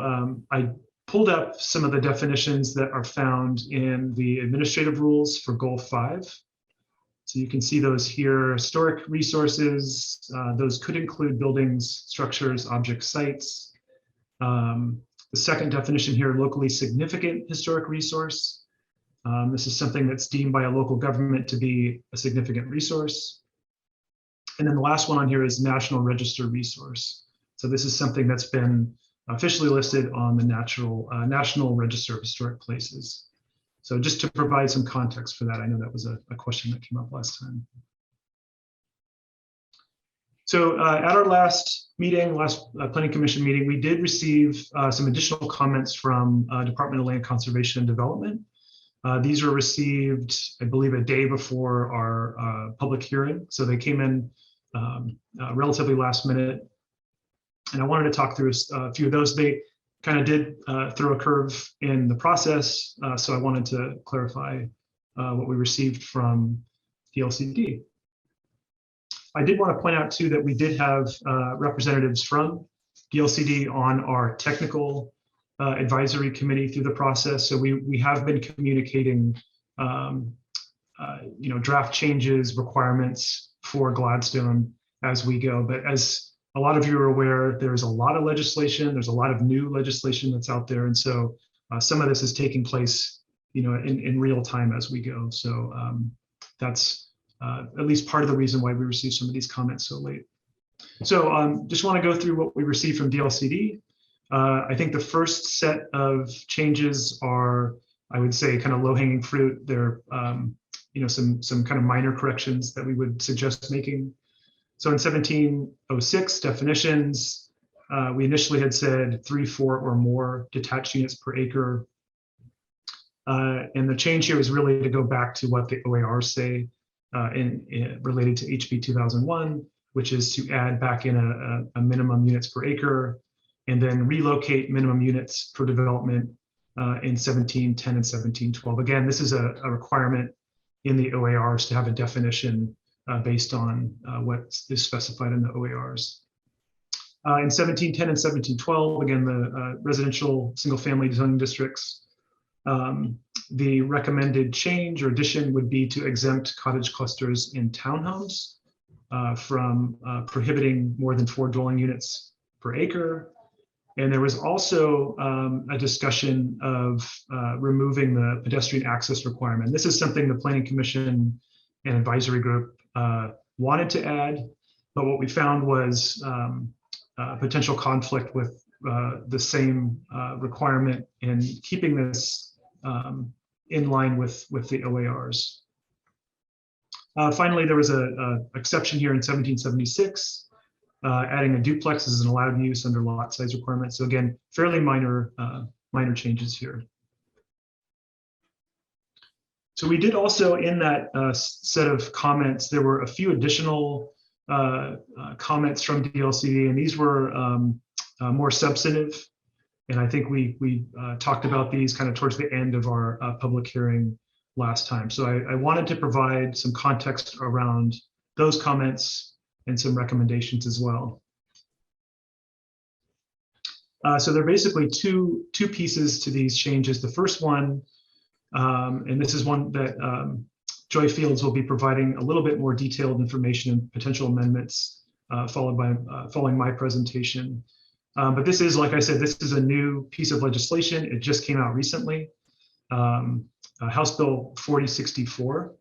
I pulled up some of the definitions that are found in the administrative rules for Goal 5. So you can see those here. Historic resources, those could include buildings, structures, object sites. The second definition here, locally significant historic resource. This is something that's deemed by a local government to be a significant resource. And then the last one on here is National Register resource. So this is something that's been officially listed on the National Register of Historic Places. So just to provide some context for that, I know that was a question that came up last time. So at our last meeting, Planning Commission meeting, we did receive some additional comments from Department of Land Conservation and Development. These were received, I believe, a day before our public hearing. So they came in relatively last minute. And I wanted to talk through a few of those. They kind of did throw a curve in the process. So I wanted to clarify what we received from the LCD. I did want to point out too that we did have representatives from DLCD on our technical advisory committee through the process. So we have been communicating, draft changes, requirements for Gladstone as we go. But as a lot of you are aware, there's a lot of legislation. There's a lot of new legislation that's out there, and so some of this is taking place, in real time as we go. So that's at least part of the reason why we received some of these comments so late. So just want to go through what we received from DLCD. I think the first set of changes are, I would say, kind of low-hanging fruit. They're some kind of minor corrections that we would suggest making. So in 1706 definitions, we initially had said 3, 4, or more detached units per acre. And the change here is really to go back to what the OARs say related to HB 2001, which is to add back in a minimum units per acre, and then relocate minimum units for development in 1710 and 1712. Again, this is a requirement in the OARs to have a definition based on what is specified in the OARs. In 1710 and 1712, again, the residential single-family zoning districts, the recommended change or addition would be to exempt cottage clusters in townhomes from prohibiting more than 4 dwelling units per acre. And there was also a discussion of removing the pedestrian access requirement. This is something the Planning Commission and Advisory Group wanted to add, but what we found was potential conflict with the same requirement and keeping this in line with the OARs. Finally, there was an exception here in 1776, adding a duplex as an allowed use under lot size requirements. So again, fairly minor changes here. So we did also, in that set of comments, there were a few additional comments from DLCD, and these were more substantive. And I think we talked about these kind of towards the end of our public hearing last time. So I wanted to provide some context around those comments and some recommendations as well. So there are basically two pieces to these changes. The first one, and this is one that Joy Fields will be providing a little bit more detailed information and potential amendments following my presentation. But this is, like I said, this is a new piece of legislation. It just came out recently, House Bill 4064.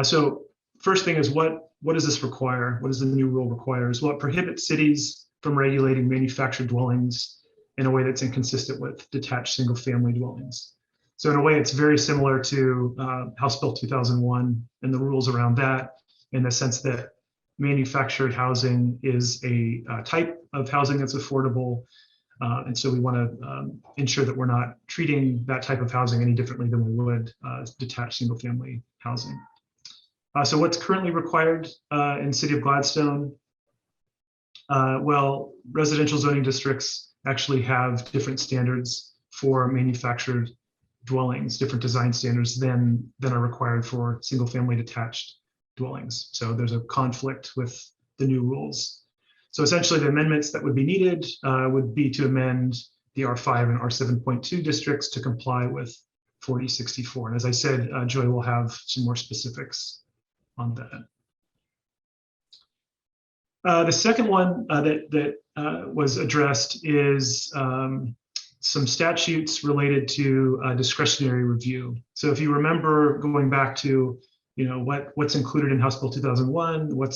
So first thing is, what does this require? What does the new rule requires? Well, it prohibits cities from regulating manufactured dwellings in a way that's inconsistent with detached single-family dwellings. So in a way, it's very similar to House Bill 2001 and the rules around that, in the sense that manufactured housing is a type of housing that's affordable. And so we want to ensure that we're not treating that type of housing any differently than we would detached single-family housing. So what's currently required in the city of Gladstone? Well, residential zoning districts actually have different standards for manufactured dwellings, different design standards than are required for single-family detached dwellings. So there's a conflict with the new rules. So essentially, the amendments that would be needed would be to amend the R5 and R7.2 districts to comply with 4064. And as I said, Joy will have some more specifics on that. The second one that was addressed is some statutes related to discretionary review. So if you remember going back to, what's included in House Bill 2001, what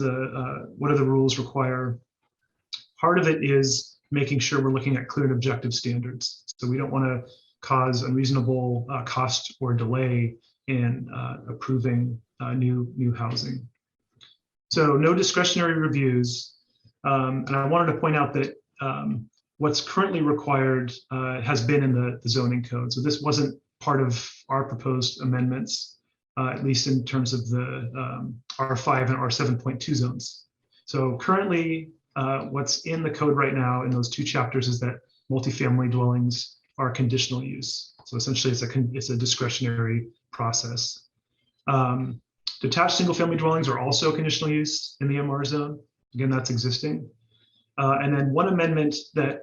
are the rules require? Part of it is making sure we're looking at clear and objective standards. So we don't want to cause unreasonable cost or delay in approving new housing. So no discretionary reviews. And I wanted to point out that what's currently required has been in the zoning code. So this wasn't part of our proposed amendments, at least in terms of the R5 and R7.2 zones. So currently, what's in the code right now in those two chapters is that multifamily dwellings are conditional use. So essentially, it's a discretionary process. Detached single-family dwellings are also conditional use in the MR zone. Again, that's existing. And then one amendment that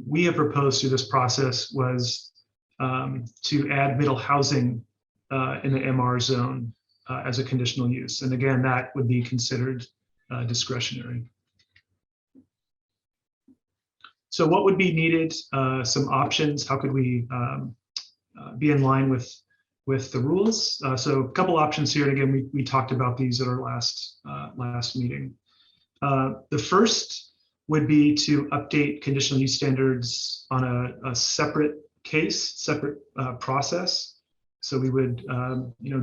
we have proposed through this process was to add middle housing in the MR zone as a conditional use. And again, that would be considered discretionary. So what would be needed? Some options. How could we be in line with with the rules. So a couple options here. And again, we talked about these at our last meeting. The first would be to update conditional use standards on a separate case, separate process. So we would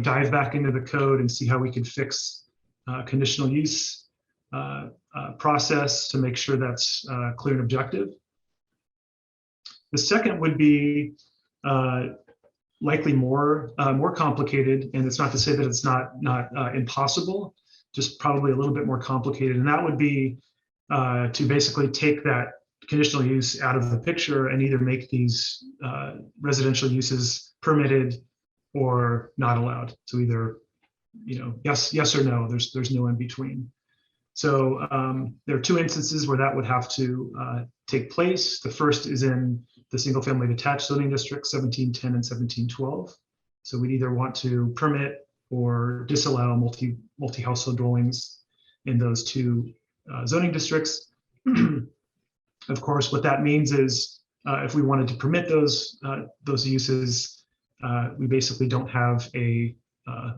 dive back into the code and see how we could fix conditional use process to make sure that's clear and objective. The second would be likely more complicated, and it's not to say that it's not impossible, just probably a little bit more complicated. And that would be to basically take that conditional use out of the picture and either make these residential uses permitted or not allowed. So either yes or no. There's no in between. So there are two instances where that would have to take place. The first is in the single family detached zoning district 1710 and 1712. So we'd either want to permit or disallow multi-household dwellings in those two zoning districts. Of course, what that means is if we wanted to permit those uses, we basically don't have a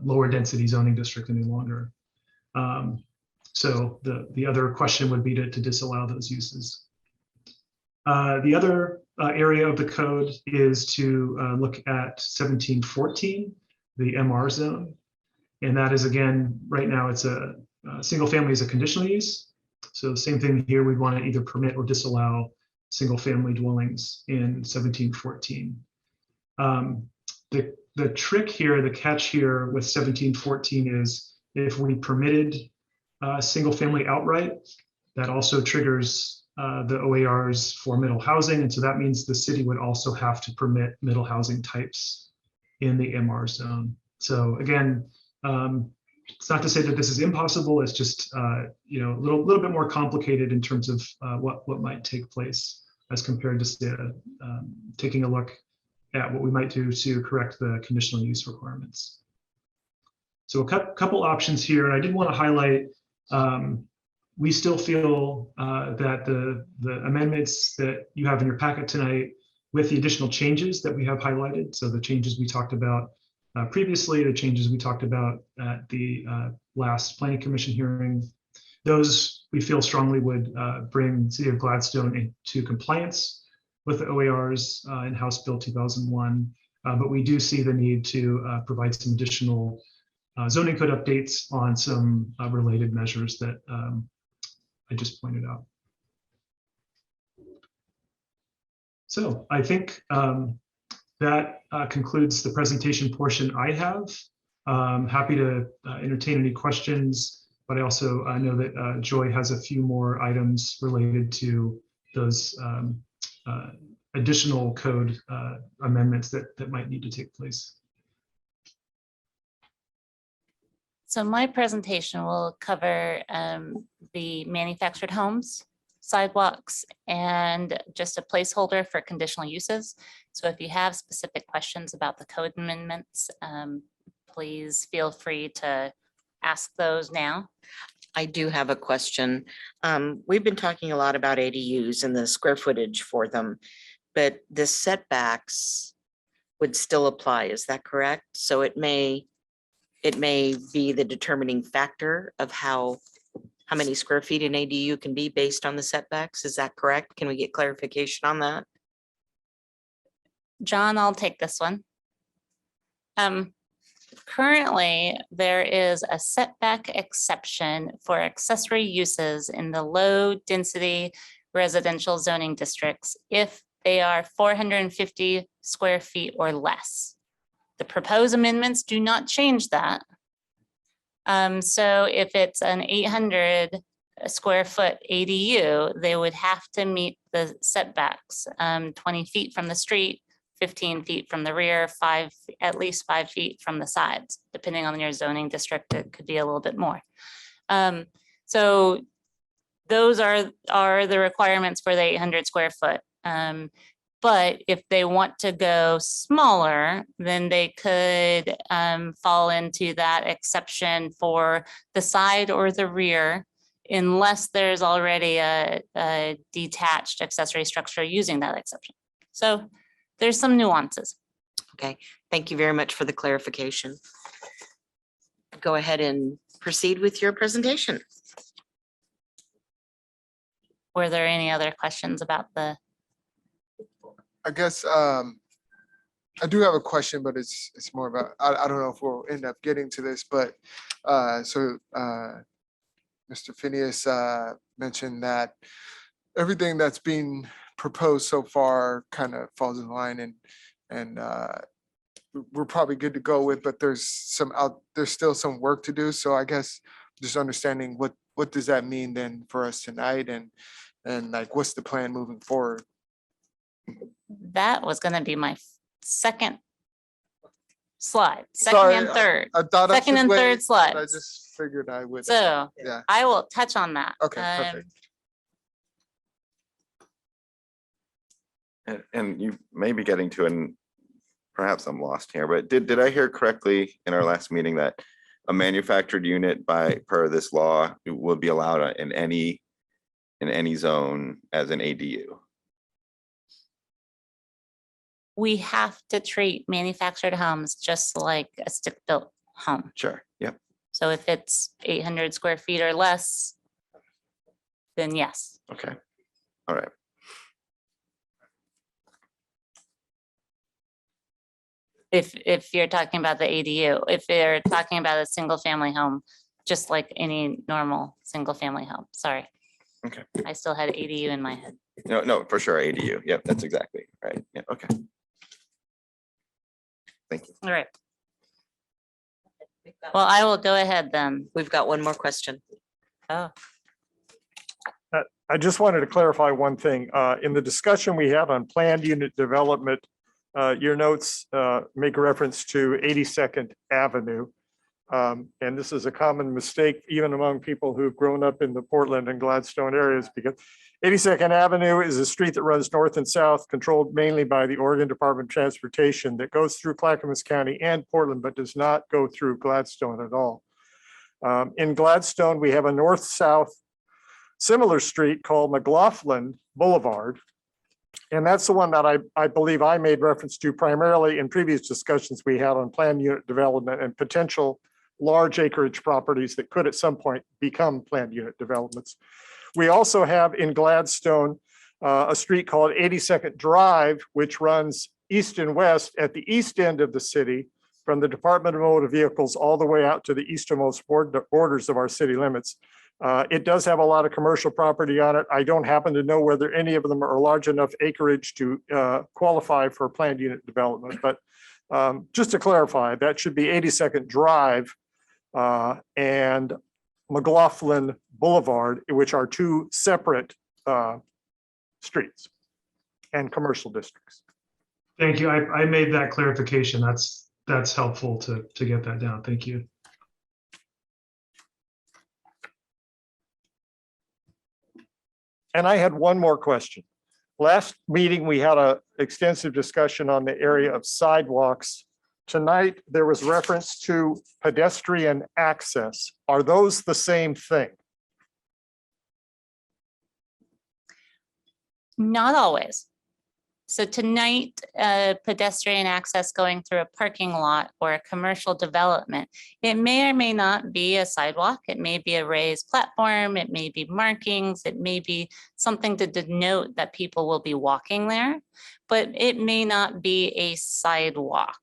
lower density zoning district any longer. So the other question would be to disallow those uses. The other area of the code is to look at 1714, the MR zone. And that is, again, right now it's a single family is a conditional use. So same thing here, we'd want to either permit or disallow single family dwellings in 1714. The trick here, the catch here with 1714 is if we permitted single family outright, that also triggers the OARs for middle housing. And so that means the city would also have to permit middle housing types in the MR zone. So again, it's not to say that this is impossible. It's just a little bit more complicated in terms of what might take place as compared to taking a look at what we might do to correct the conditional use requirements. So a couple options here, and I did want to highlight. We still feel that the amendments that you have in your packet tonight, with the additional changes that we have highlighted, so the changes we talked about previously, the changes we talked about at the last Planning Commission hearing, those we feel strongly would bring City of Gladstone into compliance with the OARs in House Bill 2001. But we do see the need to provide some additional zoning code updates on some related measures that I just pointed out. So I think that concludes the presentation portion I have. Happy to entertain any questions, but I also know that Joy has a few more items related to those additional code amendments that might need to take place. So my presentation will cover the manufactured homes, sidewalks, and just a placeholder for conditional uses. So if you have specific questions about the code amendments, please feel free to ask those now. I do have a question. We've been talking a lot about ADUs and the square footage for them, but the setbacks would still apply. Is that correct? So it may be the determining factor of how many square feet an ADU can be based on the setbacks. Is that correct? Can we get clarification on that? John, I'll take this one. Currently, there is a setback exception for accessory uses in the low density residential zoning districts if they are 450 square feet or less. The proposed amendments do not change that. So if it's an 800 square foot ADU, they would have to meet the setbacks, 20 feet from the street, 15 feet from the rear, at least 5 feet from the sides. Depending on your zoning district, it could be a little bit more. So those are the requirements for the 800 square foot. But if they want to go smaller, then they could fall into that exception for the side or the rear, unless there's already a detached accessory structure using that exception. So there's some nuances. Okay, Thank you very much for the clarification. Go ahead and proceed with your presentation. Were there any other questions about the, I guess I do have a question, but it's more about, I don't know if we'll end up getting to this, but Mr. Phineas mentioned that everything that's being proposed so far kind of falls in line and we're probably good to go with, but there's still some work to do. So I guess just understanding what does that mean then for us tonight and like what's the plan moving forward? that was gonna be my second slide, Sorry, second and third. I thought I Second should and wait, third but slides. I just figured I would. So Yeah, I will touch on that. okay, perfect. And you may be getting to, and perhaps I'm lost here, but did I hear correctly in our last meeting that a manufactured unit per this law will be allowed in any zone as an ADU? We have to treat manufactured homes just like a stick-built home. Sure, yep. So if it's 800 square feet or less, then yes. Okay, all right. If you're talking about the ADU, if you're talking about a single family home, just like any normal single family home, sorry. Okay. I still had ADU in my head. No, for sure, ADU. Yep, that's exactly right. Yeah, okay. Thank you. All right. Well, I will go ahead then. We've got one more question. Oh, I just wanted to clarify one thing. In the discussion we had on planned unit development, your notes make reference to 82nd Avenue. And this is a common mistake even among people who've grown up in the Portland and Gladstone areas, because 82nd Avenue is a street that runs north and south, controlled mainly by the Oregon Department of Transportation, that goes through Clackamas County and Portland, but does not go through Gladstone at all. In Gladstone, we have a north-south similar street called McLaughlin Boulevard. And that's the one that I believe I made reference to primarily in previous discussions we had on planned unit development and potential large acreage properties that could at some point become planned unit developments. We also have in Gladstone a street called 82nd Drive, which runs east and west at the east end of the city from the Department of Motor Vehicles all the way out to the easternmost borders of our city limits. It does have a lot of commercial property on it. I don't happen to know whether any of them are large enough acreage to qualify for planned unit development, but just to clarify, that should be 82nd Drive and McLaughlin Boulevard, which are two separate streets and commercial districts. Thank you. I made that clarification. That's helpful to get that down. Thank you. And I had one more question. Last meeting, we had an extensive discussion on the area of sidewalks. Tonight, there was reference to pedestrian access. Are those the same thing? not always. So tonight, pedestrian access going through a parking lot or a commercial development, it may or may not be a sidewalk. It may be a raised platform. It may be markings. It may be something to denote that people will be walking there, but it may not be a sidewalk.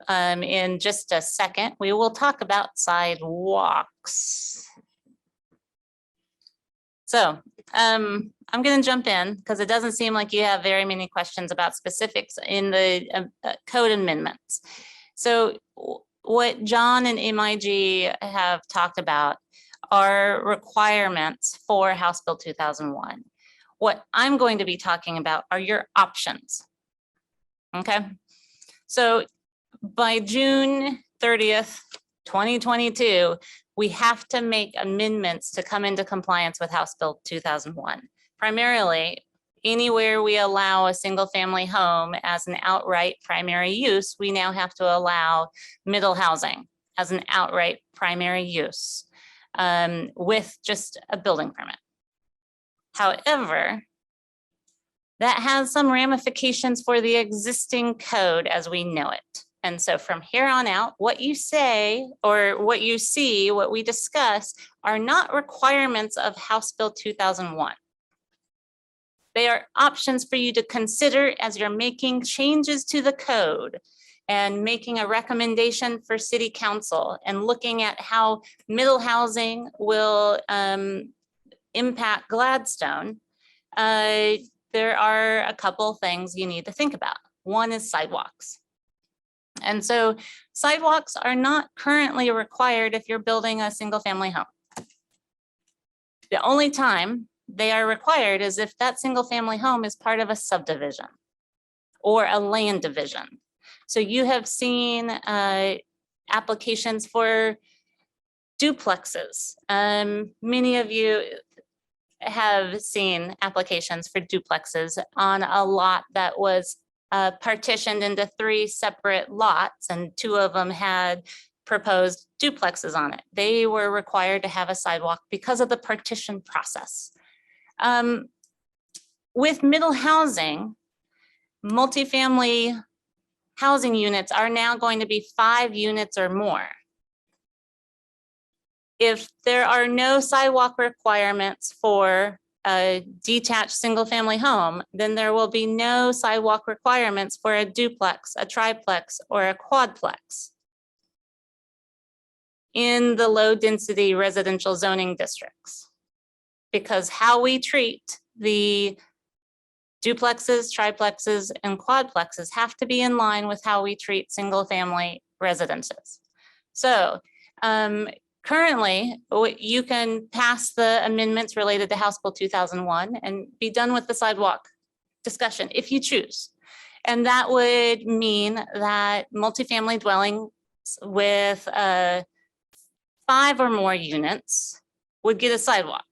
In just a second, we will talk about sidewalks. So I'm going to jump in because it doesn't seem like you have very many questions about specifics in the code amendments. So what John and MIG have talked about are requirements for House Bill 2001. What I'm going to be talking about are your options. Okay, so by June 30th, 2022, we have to make amendments to come into compliance with House Bill 2001. Primarily, anywhere we allow a single family home as an outright primary use, we now have to allow middle housing as an outright primary use with just a building permit. However, that has some ramifications for the existing code as we know it. And so from here on out, what you say or what you see, what we discuss are not requirements of House Bill 2001. They are options for you to consider as you're making changes to the code and making a recommendation for city council and looking at how middle housing will impact Gladstone. There are a couple things you need to think about. One is sidewalks. And so sidewalks are not currently required if you're building a single family home. The only time they are required is if that single family home is part of a subdivision or a land division. So you have seen applications for duplexes. Many of you have seen applications for duplexes on a lot that was partitioned into 3 separate lots, and 2 of them had proposed duplexes on it. They were required to have a sidewalk because of the partition process. With middle housing, multifamily housing units are now going to be 5 units or more. If there are no sidewalk requirements for a detached single family home, then there will be no sidewalk requirements for a duplex, a triplex, or a quadplex in the low density residential zoning districts. Because how we treat the duplexes, triplexes, and quadplexes have to be in line with how we treat single family residences. So currently, you can pass the amendments related to House Bill 2001 and be done with the sidewalk discussion if you choose. And that would mean that multifamily dwellings with 5 or more units would get a sidewalk.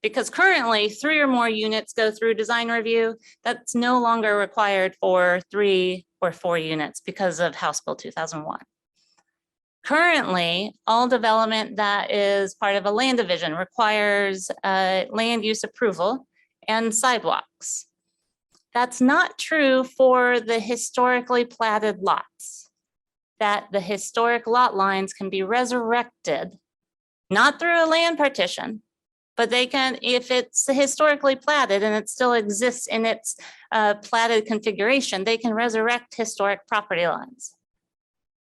Because currently 3 or more units go through design review. That's no longer required for 3 or 4 units because of House Bill 2001. Currently, all development that is part of a land division requires land use approval and sidewalks. That's not true for the historically platted lots. That the historic lot lines can be resurrected, not through a land partition, but they can, if it's historically platted and it still exists in its platted configuration, they can resurrect historic property lines.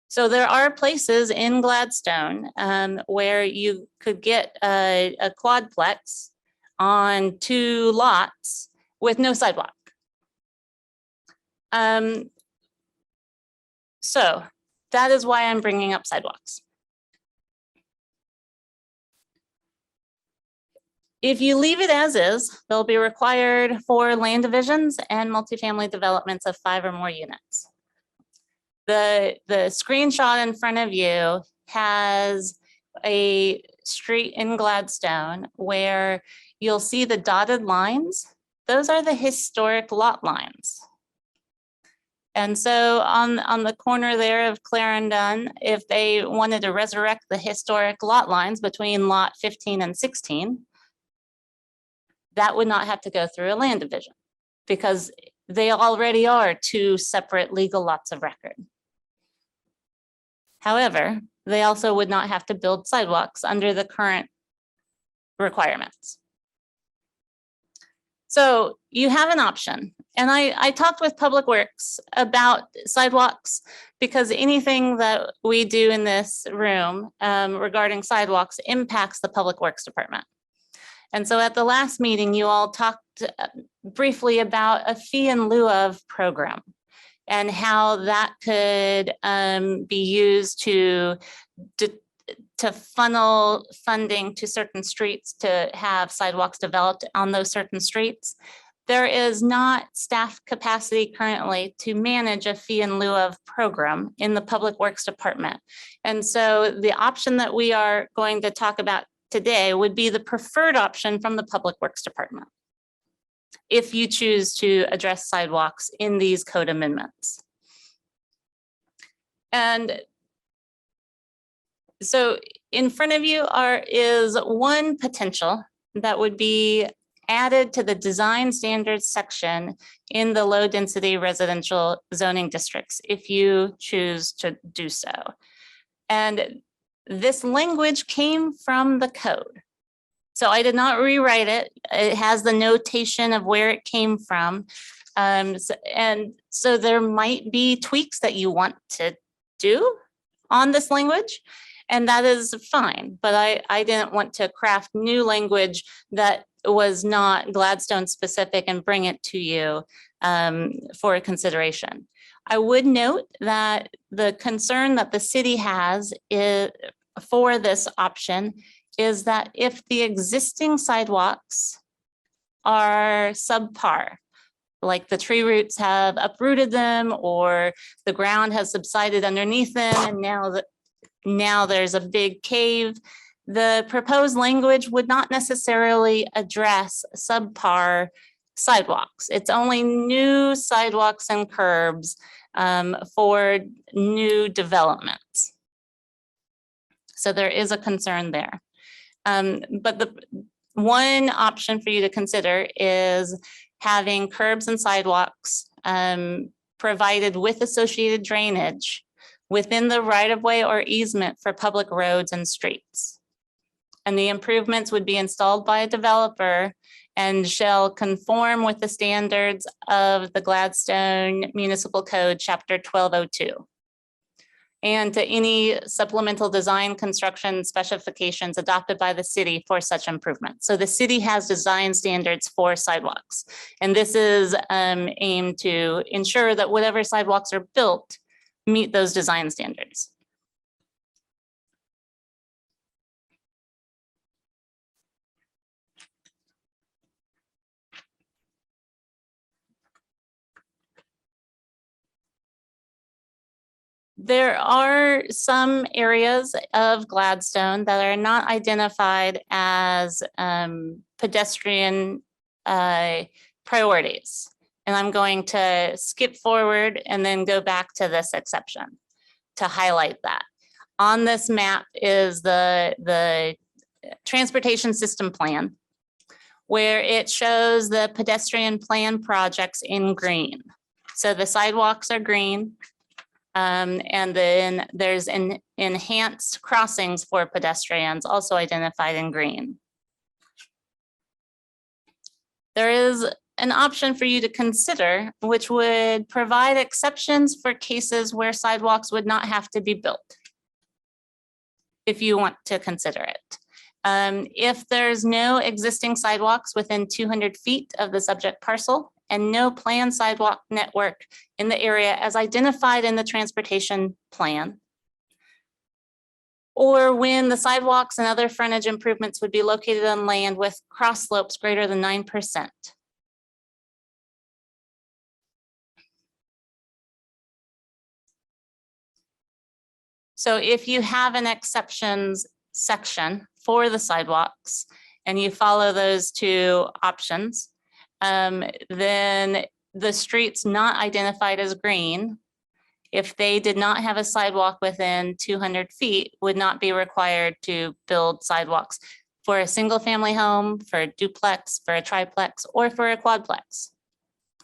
So there are places in Gladstone where you could get a quadplex on 2 lots with no sidewalk. So that is why I'm bringing up sidewalks. If you leave it as is, they'll be required for land divisions and multifamily developments of 5 or more units. The screenshot in front of you has a street in Gladstone where you'll see the dotted lines. Those are the historic lot lines. And so on the corner there of Clarendon, if they wanted to resurrect the historic lot lines between lot 15 and 16, that would not have to go through a land division because they already are 2 separate legal lots of record. However, they also would not have to build sidewalks under the current requirements. So you have an option. And I talked with Public Works about sidewalks because anything that we do in this room regarding sidewalks impacts the Public Works Department. And so at the last meeting, you all talked briefly about a fee in lieu of program and how that could be used to funnel funding to certain streets to have sidewalks developed on those certain streets. There is not staff capacity currently to manage a fee in lieu of program in the Public Works Department. And so the option that we are going to talk about today would be the preferred option from the Public Works Department if you choose to address sidewalks in these code amendments. And so in front of you is one potential that would be added to the design standards section in the low density residential zoning districts, if you choose to do so. And this language came from the code. So I did not rewrite it. It has the notation of where it came from. And so there might be tweaks that you want to do on this language, and that is fine. But I didn't want to craft new language that was not Gladstone specific and bring it to you for consideration. I would note that the concern that the city has is, for this option, is that if the existing sidewalks are subpar, like the tree roots have uprooted them or the ground has subsided underneath them and now there's a big cave, the proposed language would not necessarily address subpar sidewalks. It's only new sidewalks and curbs for new developments. So there is a concern there. But the one option for you to consider is having curbs and sidewalks provided with associated drainage within the right-of-way or easement for public roads and streets. And the improvements would be installed by a developer and shall conform with the standards of the Gladstone Municipal Code, Chapter 1202. And to any supplemental design construction specifications adopted by the city for such improvements. So the city has design standards for sidewalks. And this is aimed to ensure that whatever sidewalks are built meet those design standards. There are some areas of Gladstone that are not identified as pedestrian priorities. And I'm going to skip forward and then go back to this exception to highlight that. On this map is the transportation system plan, where it shows the pedestrian plan projects in green. So the sidewalks are green. And then there's enhanced crossings for pedestrians also identified in green. There is an option for you to consider, which would provide exceptions for cases where sidewalks would not have to be built, if you want to consider it. If there's no existing sidewalks within 200 feet of the subject parcel and no planned sidewalk network in the area as identified in the transportation plan, or when the sidewalks and other frontage improvements would be located on land with cross slopes greater than 9%. So if you have an exceptions section for the sidewalks and you follow those two options, then the streets not identified as green, if they did not have a sidewalk within 200 feet, would not be required to build sidewalks for a single family home, for a duplex, for a triplex, or for a quadplex.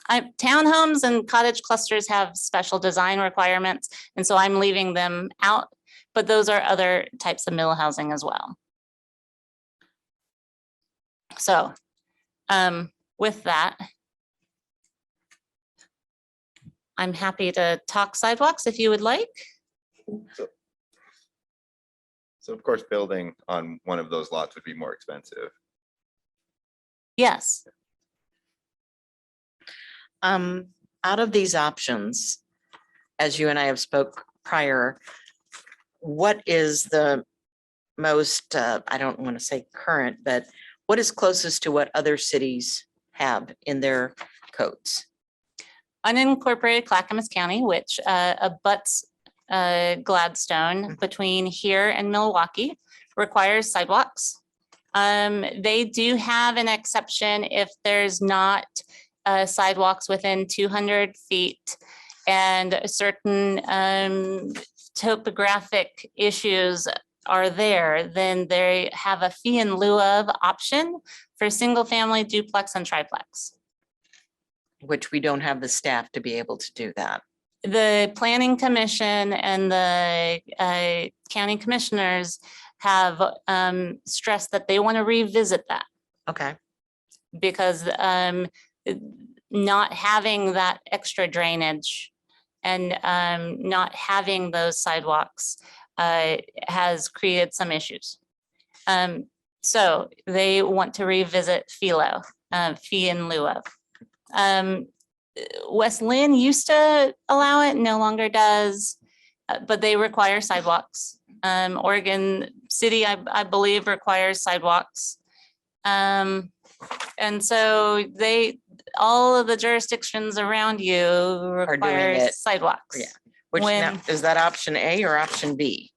Townhomes and cottage clusters have special design requirements, and so I'm leaving them out, but those are other types of middle housing as well. So with that, I'm happy to talk sidewalks if you would like. So of course, building on one of those lots would be more expensive. Yes. Out of these options, as you and I have spoke prior, what is the most, I don't want to say current, but what is closest to what other cities have in their codes? Unincorporated Clackamas County, which abuts Gladstone between here and Milwaukee, requires sidewalks. They do have an exception if there's not sidewalks within 200 feet and certain topographic issues are there, then they have a fee in lieu of option for single family, duplex and triplex. Which we don't have the staff to be able to do that. The planning commission and the county commissioners have stressed that they want to revisit that Okay, because not having that extra drainage and not having those sidewalks has created some issues. So they want to revisit FILO, fee in lieu of. West Lynn used to allow it, no longer does, but they require sidewalks. Oregon City, I believe, requires sidewalks. And so all of the jurisdictions around you require it. sidewalks. Yeah. Which now, When- is that option A or option B?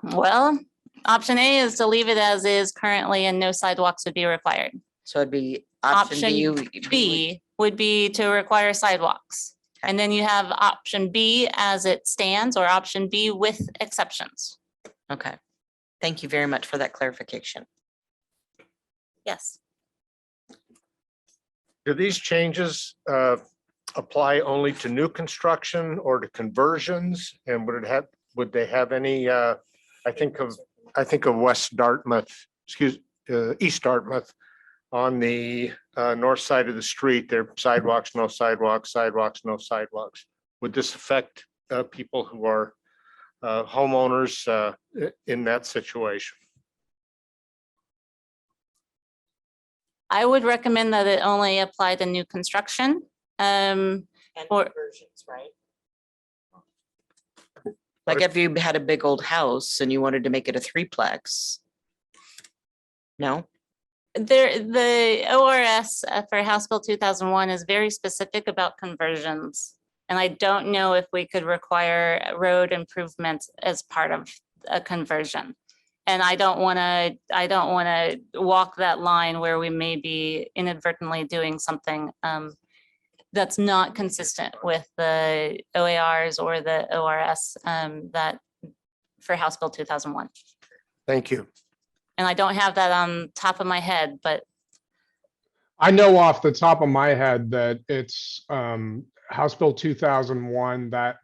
Well, option A is to leave it as is currently and no sidewalks would be required. So it'd be option B. Option B would be to require sidewalks. And then you have option B as it stands or option B with exceptions. Okay. Thank you very much for that clarification. Yes. Do these changes apply only to new construction or to conversions? And would they have any, I think of West Dartmouth, East Dartmouth on the north side of the street, there are sidewalks, no sidewalks, sidewalks, no sidewalks. Would this affect people who are homeowners in that situation? I would recommend that it only apply to new construction. And Or- conversions, right? Like if you had a big old house and you wanted to make it a threeplex. No? The ORS for House Bill 2001 is very specific about conversions. And I don't know if we could require road improvements as part of a conversion. And I don't want to walk that line where we may be inadvertently doing something that's not consistent with the OARs or the ORS that for House Bill 2001. Thank you. And I don't have that on top of my head, but I know off the top of my head that it's House Bill 2001, that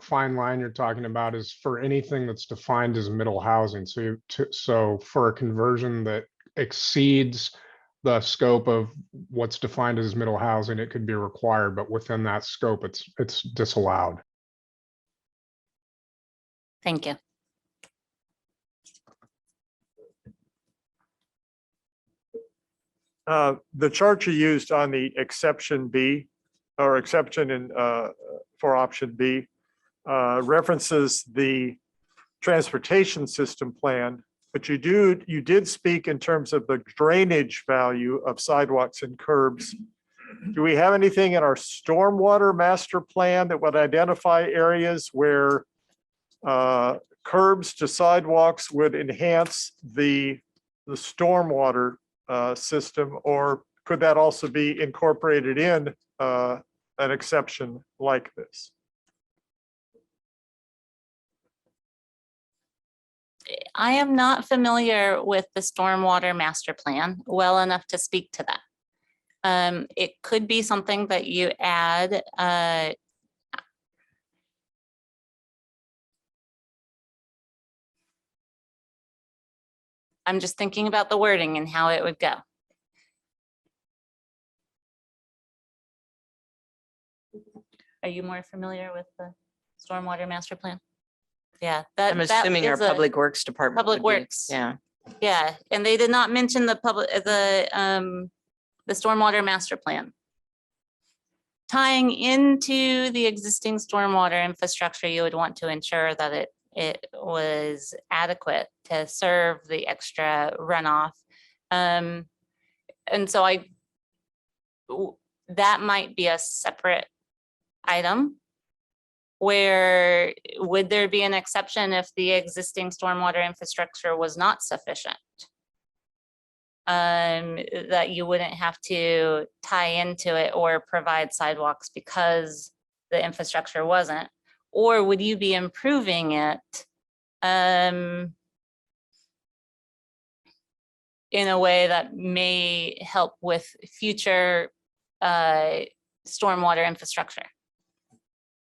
fine line you're talking about is for anything that's defined as middle housing. So for a conversion that exceeds the scope of what's defined as middle housing, it could be required, but within that scope, it's disallowed. thank you. The chart you used on the exception B or exception in for option B references the transportation system plan, but you did speak in terms of the drainage value of sidewalks and curbs. Do we have anything in our stormwater master plan that would identify areas where curbs to sidewalks would enhance the stormwater system, or could that also be incorporated in an exception like this? I am not familiar with the stormwater master plan well enough to speak to that. It could be something that you add. I'm just thinking about the wording and how it would go. Are you more familiar with the stormwater master plan? Yeah. I'm assuming our public works department. Public would be- Works. Yeah. Yeah, and they did not mention the stormwater master plan. Tying into the existing stormwater infrastructure, you would want to ensure that it was adequate to serve the extra runoff. And so that might be a separate item. Where would there be an exception if the existing stormwater infrastructure was not sufficient? That you wouldn't have to tie into it or provide sidewalks because the infrastructure wasn't? Or would you be improving it in a way that may help with future stormwater infrastructure.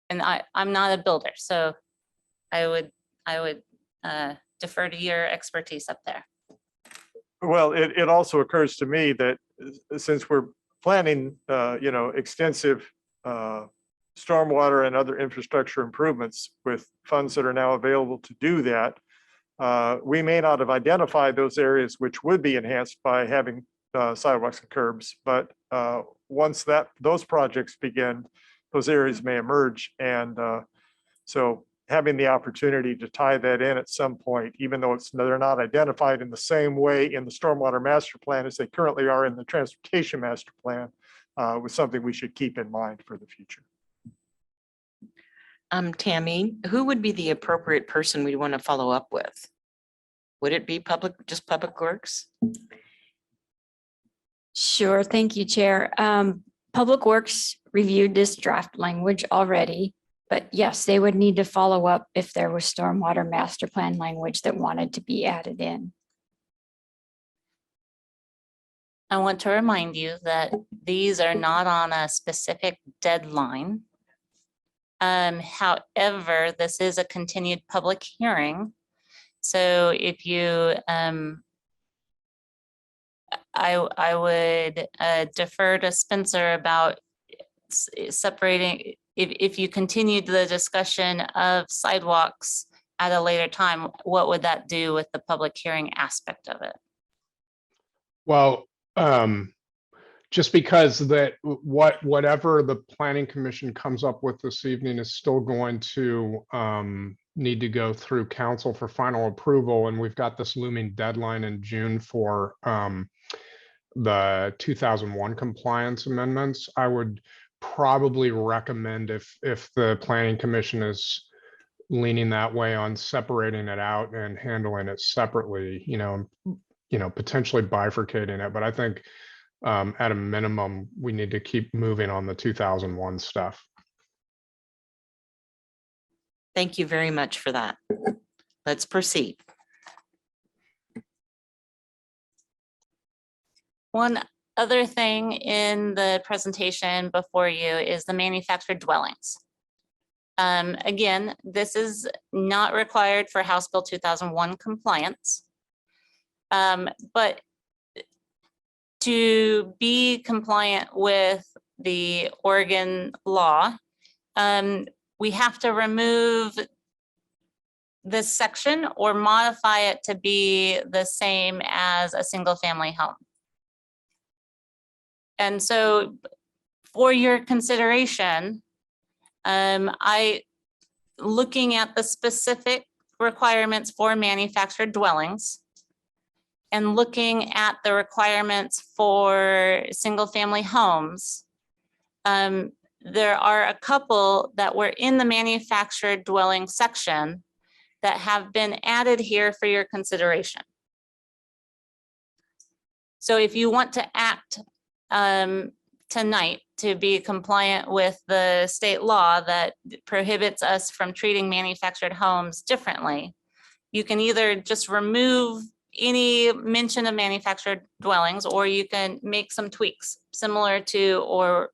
And I'm not a builder, so I would defer to your expertise up there. Well, it also occurs to me that since we're planning, extensive stormwater and other infrastructure improvements with funds that are now available to do that, we may not have identified those areas which would be enhanced by having sidewalks and curbs, but once those projects begin, those areas may emerge. And so having the opportunity to tie that in at some point, even though they're not identified in the same way in the stormwater master plan as they currently are in the transportation master plan, was something we should keep in mind for the future. Tammy, who would be the appropriate person we'd want to follow up with? Would it be just Public Works? Sure, thank you, Chair. Public Works reviewed this draft language already, but yes, they would need to follow up if there was stormwater master plan language that wanted to be added in. I want to remind you that these are not on a specific deadline. However, this is a continued public hearing. So if you, I would defer to Spencer about separating, if you continued the discussion of sidewalks at a later time, what would that do with the public hearing aspect of it? Well, just because that whatever the planning commission comes up with this evening is still going to need to go through council for final approval. And we've got this looming deadline in June for the 2001 compliance amendments. I would probably recommend if the planning commission is leaning that way on separating it out and handling it separately, potentially bifurcating it. But I think at a minimum, we need to keep moving on the 2001 stuff. Thank you very much for that. Let's proceed. One other thing in the presentation before you is the manufactured dwellings. Again, this is not required for House Bill 2001 compliance, but to be compliant with the Oregon law, we have to remove this section or modify it to be the same as a single family home. And so for your consideration, looking at the specific requirements for manufactured dwellings and looking at the requirements for single family homes, there are a couple that were in the manufactured dwelling section that have been added here for your consideration. So if you want to act tonight to be compliant with the state law that prohibits us from treating manufactured homes differently, you can either just remove any mention of manufactured dwellings, or you can make some tweaks similar to or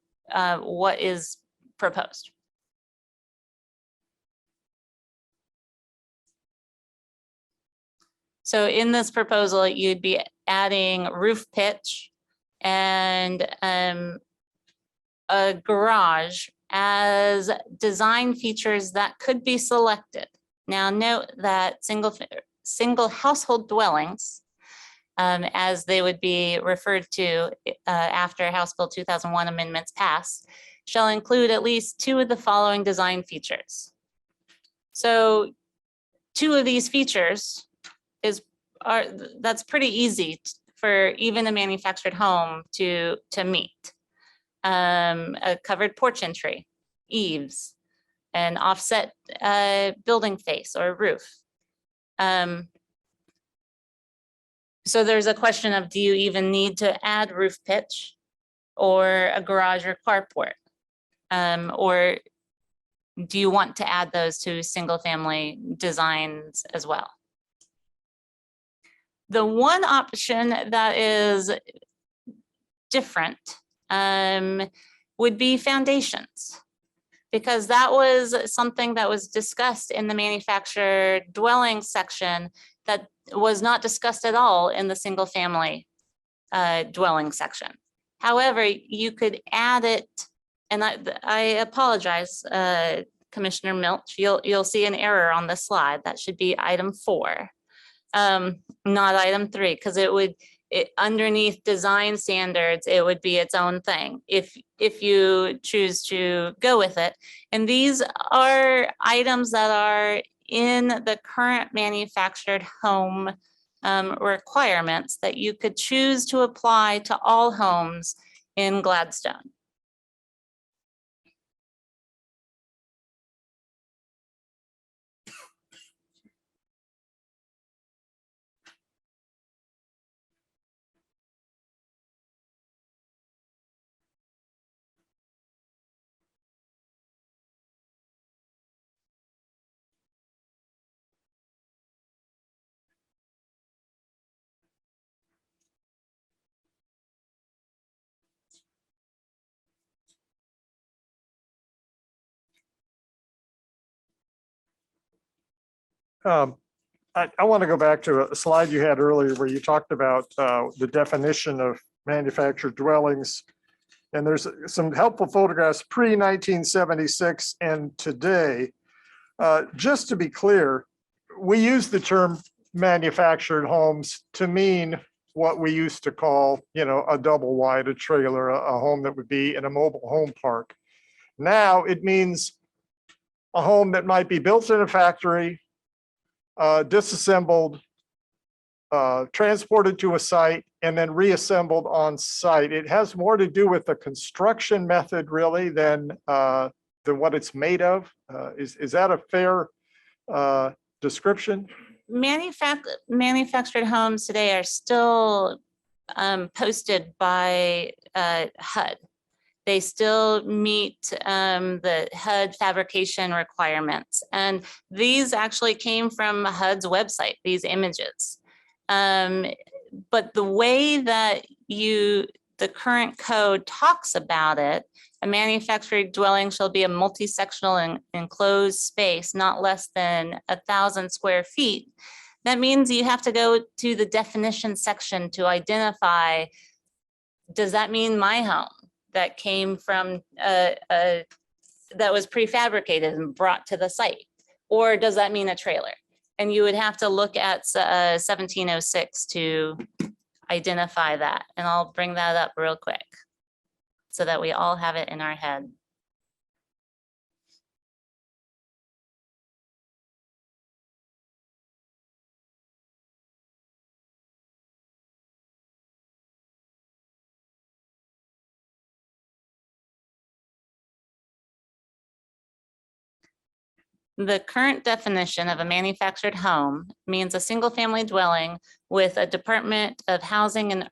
what is proposed. So in this proposal, you'd be adding roof pitch and a garage as design features that could be selected. Now note that single household dwellings, as they would be referred to after House Bill 2001 amendments pass, shall include at least 2 of the following design features. So 2 of these features that's pretty easy for even a manufactured home to meet. A covered porch entry, eaves, an offset building face or roof. So there's a question of, do you even need to add roof pitch or a garage or carport? Or do you want to add those to single family designs as well? The one option that is different would be foundations. Because that was something that was discussed in the manufactured dwelling section that was not discussed at all in the single family dwelling section. However, you could add it, and I apologize, Commissioner Milch, you'll see an error on the slide. That should be item 4, not item 3, because underneath design standards, it would be its own thing if you choose to go with it. And these are items that are in the current manufactured home requirements that you could choose to apply to all homes in Gladstone. I want to go back to a slide you had earlier where you talked about the definition of manufactured dwellings. And there's some helpful photographs pre-1976 and today. Just to be clear, we use the term manufactured homes to mean what we used to call, a double wide, a trailer, a home that would be in a mobile home park. Now it means a home that might be built in a factory, disassembled, transported to a site, and then reassembled on site. It has more to do with the construction method really than what it's made of. Is that a fair description? Manufactured homes today are still posted by HUD. They still meet the HUD fabrication requirements. And these actually came from HUD's website, these images. But the way that the current code talks about it, a manufactured dwelling shall be a multi-sectional and enclosed space, not less than 1,000 square feet. That means you have to go to the definition section to identify, does that mean my home that came from, that was prefabricated and brought to the site? Or does that mean a trailer? And you would have to look at 1706 to identify that. And I'll bring that up real quick so that we all have it in our head. The current definition of a manufactured home means a single-family dwelling with a Department of Housing and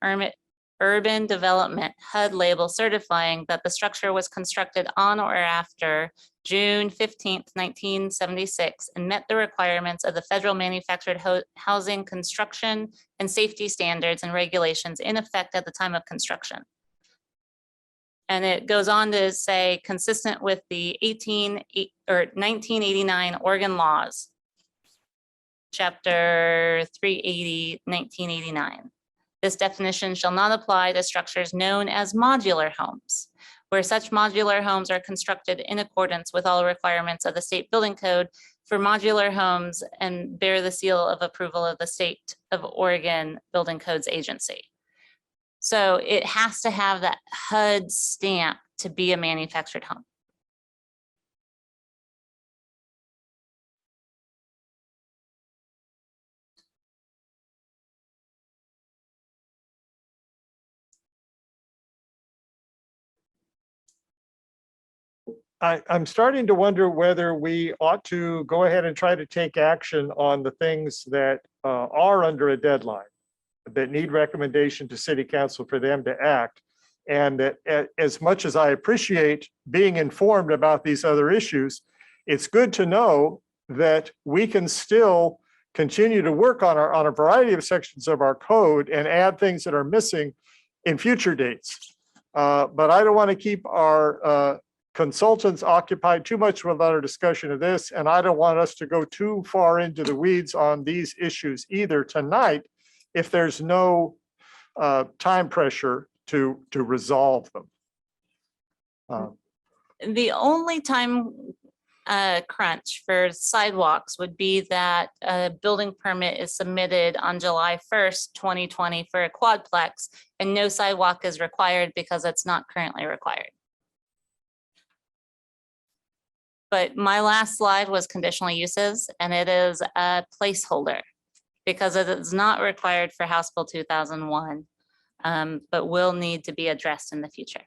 Urban Development HUD label certifying that the structure was constructed on or after June 15th, 1976, and met the requirements of the federal manufactured housing construction and safety standards and regulations in effect at the time of construction. And it goes on to say, consistent with the 1989 Oregon laws, Chapter 380, 1989. This definition shall not apply to structures known as modular homes, where such modular homes are constructed in accordance with all requirements of the state building code for modular homes and bear the seal of approval of the state of Oregon Building Codes Agency. So it has to have that HUD stamp to be a manufactured home. I'm starting to wonder whether we ought to go ahead and try to take action on the things that are under a deadline, that need recommendation to city council for them to act. And that as much as I appreciate being informed about these other issues, it's good to know that we can still continue to work on a variety of sections of our code and add things that are missing in future dates. But I don't want to keep our consultants occupied too much with our discussion of this, and I don't want us to go too far into the weeds on these issues either tonight if there's no time pressure to resolve them. The only time crunch for sidewalks would be that a building permit is submitted on July 1st, 2020 for a quadplex, and no sidewalk is required because it's not currently required. But my last slide was conditional uses, and it is a placeholder because it is not required for House Bill 2001, but will need to be addressed in the future.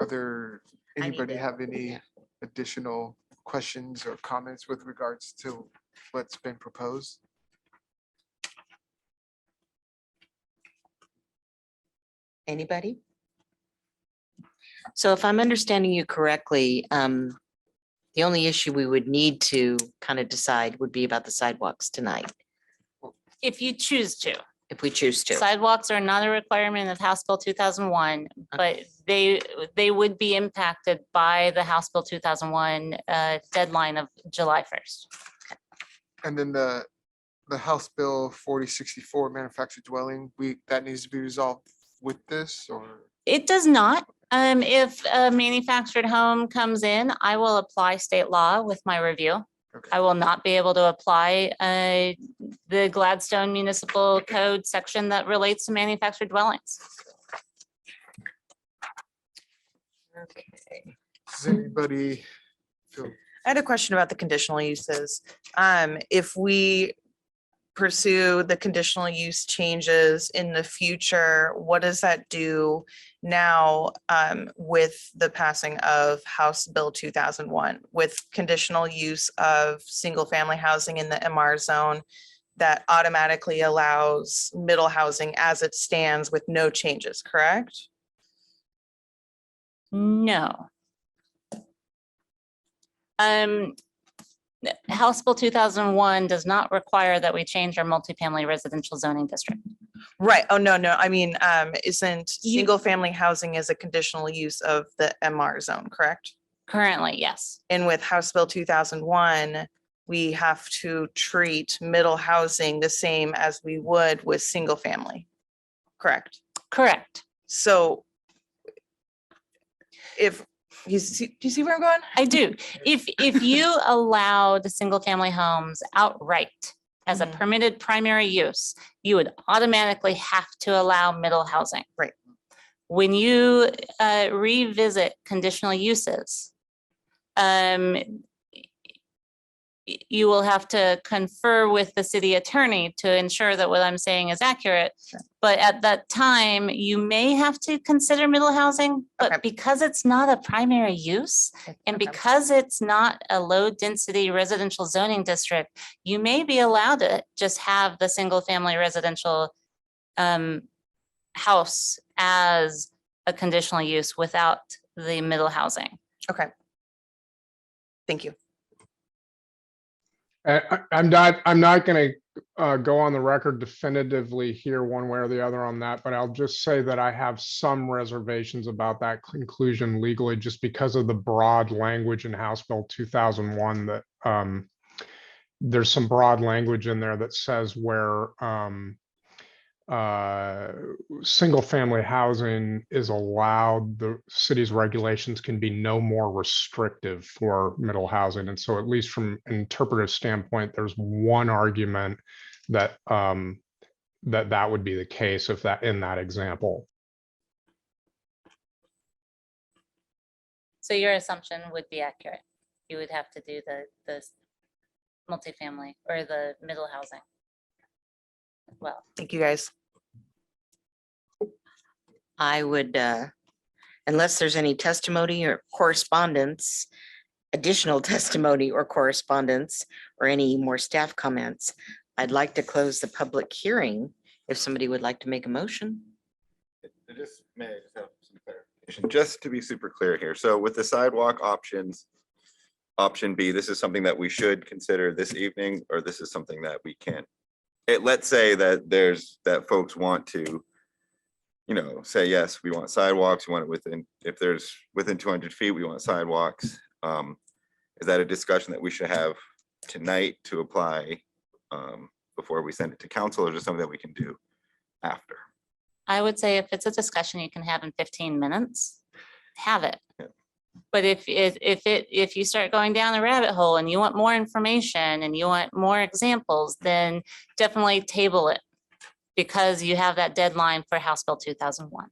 Are there, I need anybody to- have any additional questions or comments with regards to what's been proposed? Anybody? So if I'm understanding you correctly, the only issue we would need to kind of decide would be about the sidewalks tonight, If you choose to. if we choose to. Sidewalks are not a requirement of House Bill 2001, but they would be impacted by the House Bill 2001 deadline of July 1st. And then the House Bill 4064 manufactured dwelling, that needs to be resolved with this, or? It does not. If a manufactured home comes in, I will apply state law with my review. Okay. I will not be able to apply the Gladstone Municipal Code section that relates to manufactured dwellings. Okay. Does anybody feel? I had a question about the conditional uses. If we pursue the conditional use changes in the future, what does that do now with the passing of House Bill 2001 with conditional use of single family housing in the MR zone that automatically allows middle housing as it stands with no changes, correct? No. House Bill 2001 does not require that we change our multifamily residential zoning district. Right. Oh, no. I mean, isn't single family housing is a conditional use of the MR zone, correct? Currently, yes. And with House Bill 2001, we have to treat middle housing the same as we would with single family, correct? Correct. So if, do you see where I'm going? I do. If you allow the single family homes outright as a Mhm. permitted primary use, you would automatically have to allow middle housing. Right. When you revisit conditional uses, you will have to confer with the city attorney to ensure that what I'm saying is accurate. Sure. But at that time, you may have to consider middle housing, but Okay. because it's not a primary use and Okay. because it's not a low density residential zoning district, you may be allowed to just have the single family residential house as a conditional use without the middle housing. Okay. Thank you. I'm not going to go on the record definitively here one way or the other on that, but I'll just say that I have some reservations about that conclusion legally, just because of the broad language in House Bill 2001 that there's some broad language in there that says where single family housing is allowed, the city's regulations can be no more restrictive for middle housing. And so at least from an interpretive standpoint, there's one argument that that would be the case if that in that example. So your assumption would be accurate. You would have to do the multifamily or the middle housing as well. Thank you, guys. I would, unless there's any testimony or correspondence, additional testimony or correspondence or any more staff comments, I'd like to close the public hearing if somebody would like to make a motion. Just to be super clear here, so with the sidewalk options, option B, this is something that we should consider this evening, or this is something that we can't. Let's say that that folks want to, say, yes, we want sidewalks, we want it within, if there's within 200 feet, we want sidewalks. Is that a discussion that we should have tonight to apply before we send it to council, or just something that we can do after? I would say if it's a discussion you can have in 15 minutes, have it. Yeah. But if you start going down the rabbit hole and you want more information and you want more examples, then definitely table it because you have that deadline for House Bill 2001.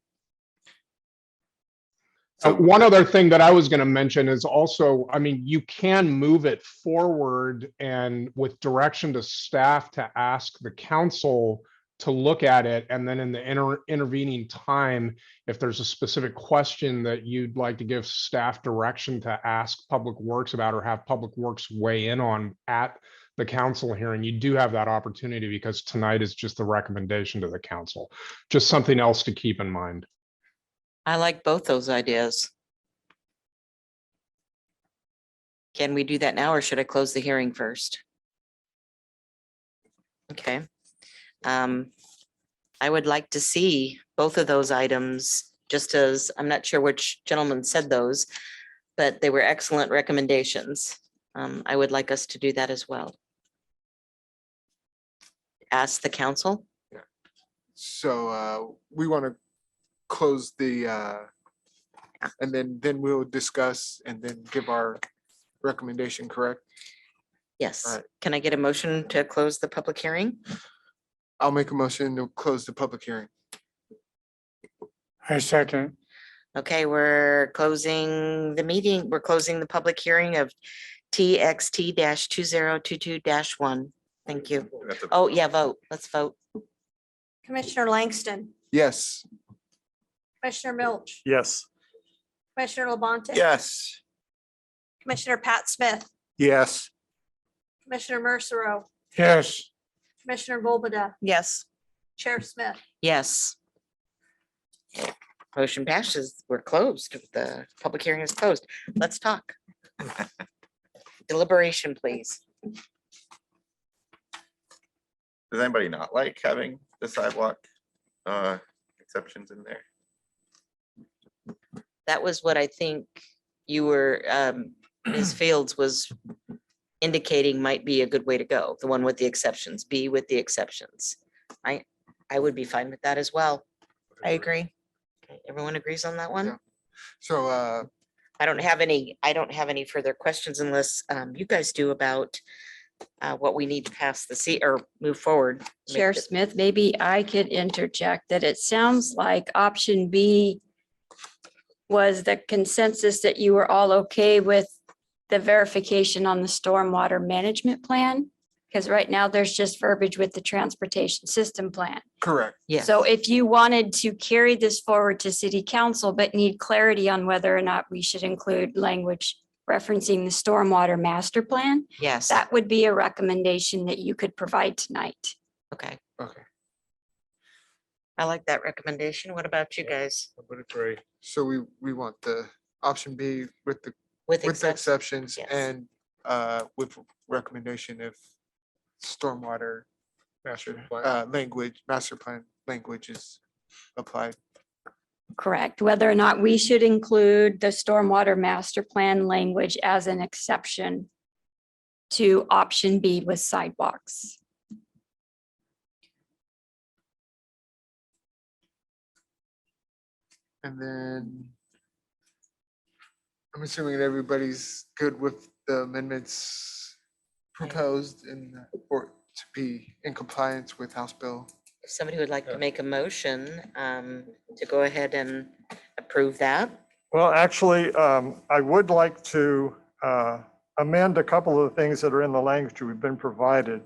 One other thing that I was going to mention is also, I mean, you can move it forward and with direction to staff to ask the council to look at it. And then in the intervening time, if there's a specific question that you'd like to give staff direction to ask Public Works about or have Public Works weigh in on at the council hearing, you do have that opportunity because tonight is just the recommendation to the council. Just something else to keep in mind. I like both those ideas. Can we do that now or should I close the hearing first? Okay. I would like to see both of those items, just as I'm not sure which gentleman said those, but they were excellent recommendations. I would like us to do that as well. Ask the council. So we want to close the, and then we'll discuss and then give our recommendation, correct? Yes. All right. Can I get a motion to close the public hearing? I'll make a motion to close the public hearing. I second. Okay, we're closing the meeting. We're closing the public hearing of TXT 2022-1. Thank you. Oh, yeah, vote. Let's vote. Commissioner Langston, Yes. Commissioner Milch, Yes. Commissioner Labonte. Yes. Commissioner Pat Smith, Yes. Commissioner Mercero, Yes. Commissioner Volbada, Yes. Chair Smith. Yes. Motion passes. We're closed. The public hearing is closed. Let's talk. Deliberation, please. Does anybody not like having the sidewalk exceptions in there? That was what I think you were, Ms. Fields was indicating might be a good way to go. The one with the exceptions, B with the exceptions. I would be fine with that as well. I agree. Okay, everyone agrees on that one? Yeah. So I don't have any further questions unless you guys do about what we need to pass or move forward. Chair Smith, maybe I could interject that it sounds like option B was the consensus that you were all okay with the verification on the stormwater management plan? Because right now there's just verbiage with the transportation system plan. correct. Yes. So if you wanted to carry this forward to city council, but need clarity on whether or not we should include language referencing the stormwater master plan, Yes. that would be a recommendation that you could provide tonight. Okay. Okay. I like that recommendation. What about you guys? I would agree. So we want the option B with the With with the exceptions? exceptions Yes. and with recommendation if stormwater Master plan. master plan language is applied. Correct. Whether or not we should include the stormwater master plan language as an exception to option B with sidewalks. And then I'm assuming that everybody's good with the amendments proposed and or to be in compliance with House Bill. If somebody would like to make a motion to go ahead and approve that. Well, actually, I would like to amend a couple of the things that are in the language we've been provided.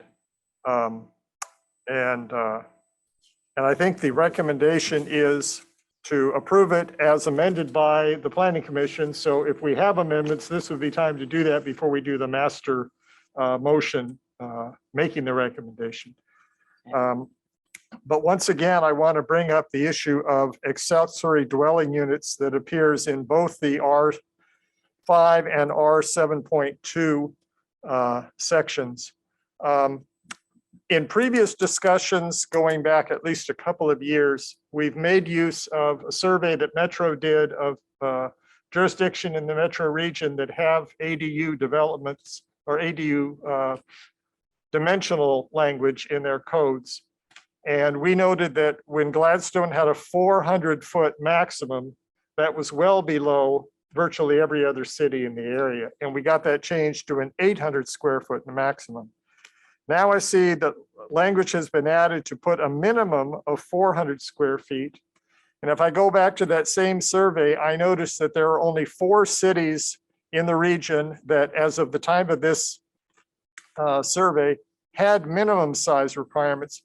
And I think the recommendation is to approve it as amended by the planning commission. So if we have amendments, this would be time to do that before we do the master motion making the recommendation. But once again, I want to bring up the issue of accessory dwelling units that appears in both the R5 and R7.2 sections. In previous discussions, going back at least a couple of years, we've made use of a survey that Metro did of jurisdiction in the Metro region that have ADU developments or ADU dimensional language in their codes. And we noted that when Gladstone had a 400-foot maximum, that was well below virtually every other city in the area. And we got that changed to an 800 square foot maximum. Now I see that language has been added to put a minimum of 400 square feet. And if I go back to that same survey, I noticed that there are only 4 cities in the region that, as of the time of this survey, had minimum size requirements.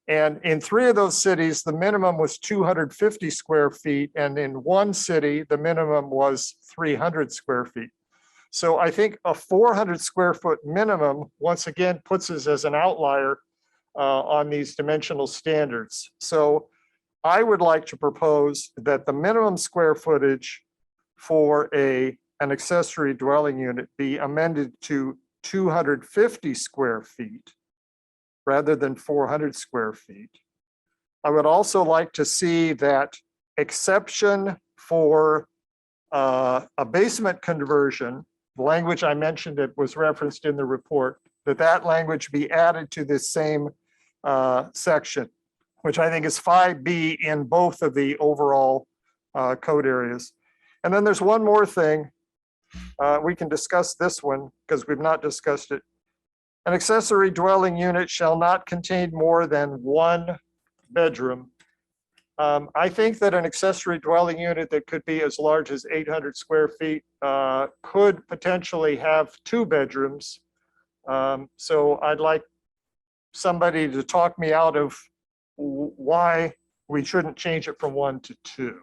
And in 3 of those cities, the minimum was 250 square feet. And in 1 city, the minimum was 300 square feet. So I think a 400 square foot minimum, once again, puts us as an outlier on these dimensional standards. So I would like to propose that the minimum square footage for an accessory dwelling unit be amended to 250 square feet rather than 400 square feet. I would also like to see that exception for a basement conversion, the language I mentioned that was referenced in the report, that language be added to this same section, which I think is 5B in both of the overall code areas. And then there's one more thing. We can discuss this one because we've not discussed it. An accessory dwelling unit shall not contain more than 1 bedroom. I think that an accessory dwelling unit that could be as large as 800 square feet could potentially have 2 bedrooms. So I'd like somebody to talk me out of why we shouldn't change it from 1 to 2.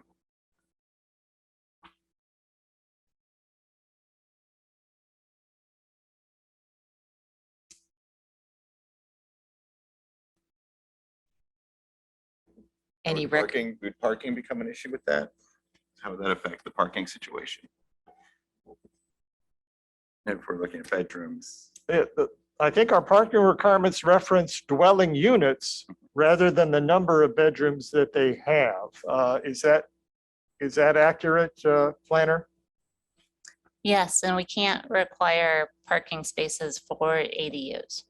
Any Would parking become an issue with that? How would that affect the parking situation? If we're looking at bedrooms. I think our parking requirements reference dwelling units rather than the number of bedrooms that they have. Is that accurate, planner? Yes, and we can't require parking spaces for ADUs.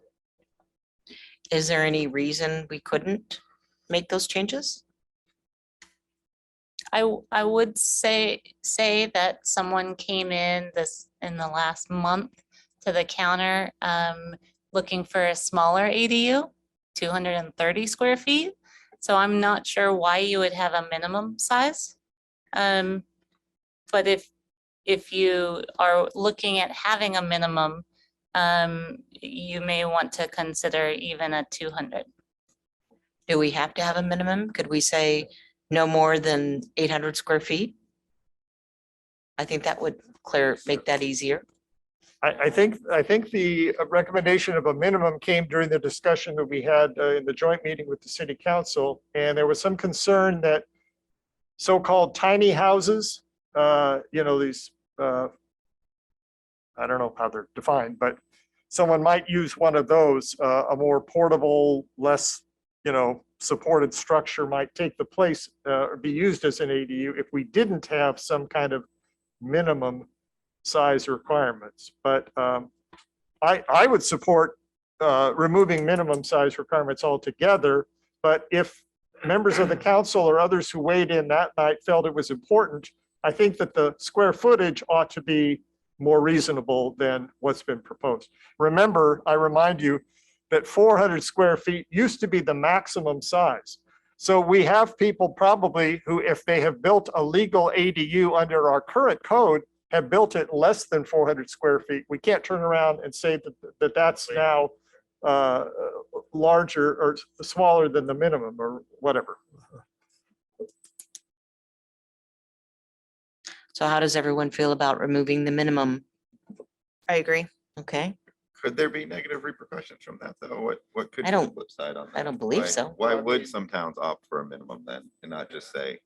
Is there any reason we couldn't make those changes? I would say that someone came in the last month to the counter looking for a smaller ADU, 230 square feet. So I'm not sure why you would have a minimum size. But if you are looking at having a minimum, you may want to consider even a 200. Do we have to have a minimum? Could we say no more than 800 square feet? I think that would make that easier. I think the recommendation of a minimum came during the discussion that we had in the joint meeting with the city council. And there was some concern that so-called tiny houses, these, I don't know how they're defined, but someone might use one of those, a more portable, less, supported structure might take the place or be used as an ADU if we didn't have some kind of minimum size requirements. But I would support removing minimum size requirements altogether. But if members of the council or others who weighed in that night felt it was important, I think that the square footage ought to be more reasonable than what's been proposed. Remember, I remind you that 400 square feet used to be the maximum size. So we have people probably who, if they have built a legal ADU under our current code, have built it less than 400 square feet. We can't turn around and say that that's now larger or smaller than the minimum or whatever. So how does everyone feel about removing the minimum? I agree. Okay, Could there be negative repercussions from that, though? What could I be the don't- flip side on I that? don't believe Why- so. Why would some towns opt for a minimum then and not just say?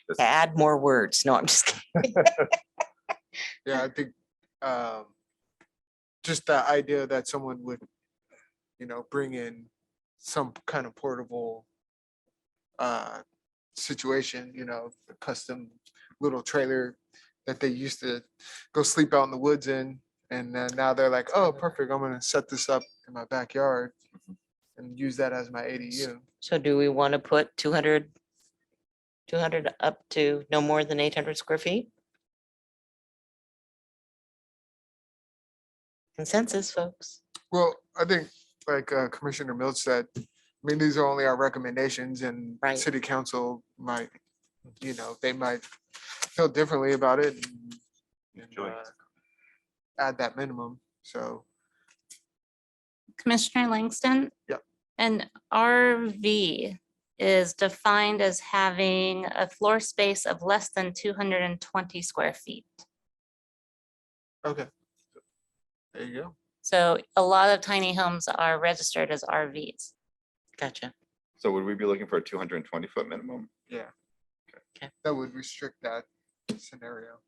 this- add more words. No, I'm just kidding. Yeah, I think just the idea that someone would, bring in some kind of portable situation, a custom little trailer that they used to go sleep out in the woods in. And then now they're like, oh, perfect, I'm gonna set this up in my backyard and use that as my ADU. So do we want to put 200 up to no more than 800 square feet? Consensus, folks. Well, I think like Commissioner Milch said, I mean, these are only our recommendations and Right. city council might, they might feel differently about it and add that minimum. So, Commissioner Langston? Yep. An RV is defined as having a floor space of less than 220 square feet. okay. There you go. So a lot of tiny homes are registered as RVs. Gotcha. So would we be looking for a 220-foot minimum? Yeah. Okay. That would restrict that scenario.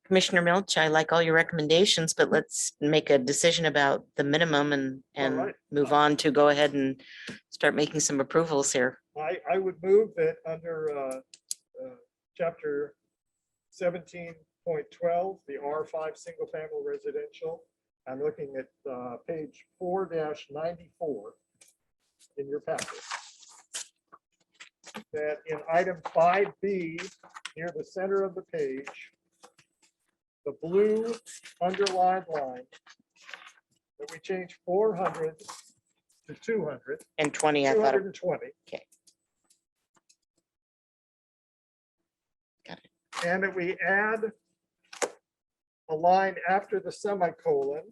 Commissioner Milch, I like all your recommendations, but let's make a decision about the minimum and right. move on to go ahead and start making some approvals here. I would move that under chapter 17.12, the R5 single family residential. I'm looking at page 4-94 in your packet. That in item 5B, near the center of the page, the blue underlined line, that we change 400 to 200, And 20, I thought, it- 220. Okay. Got it. And that we add a line after the semicolon.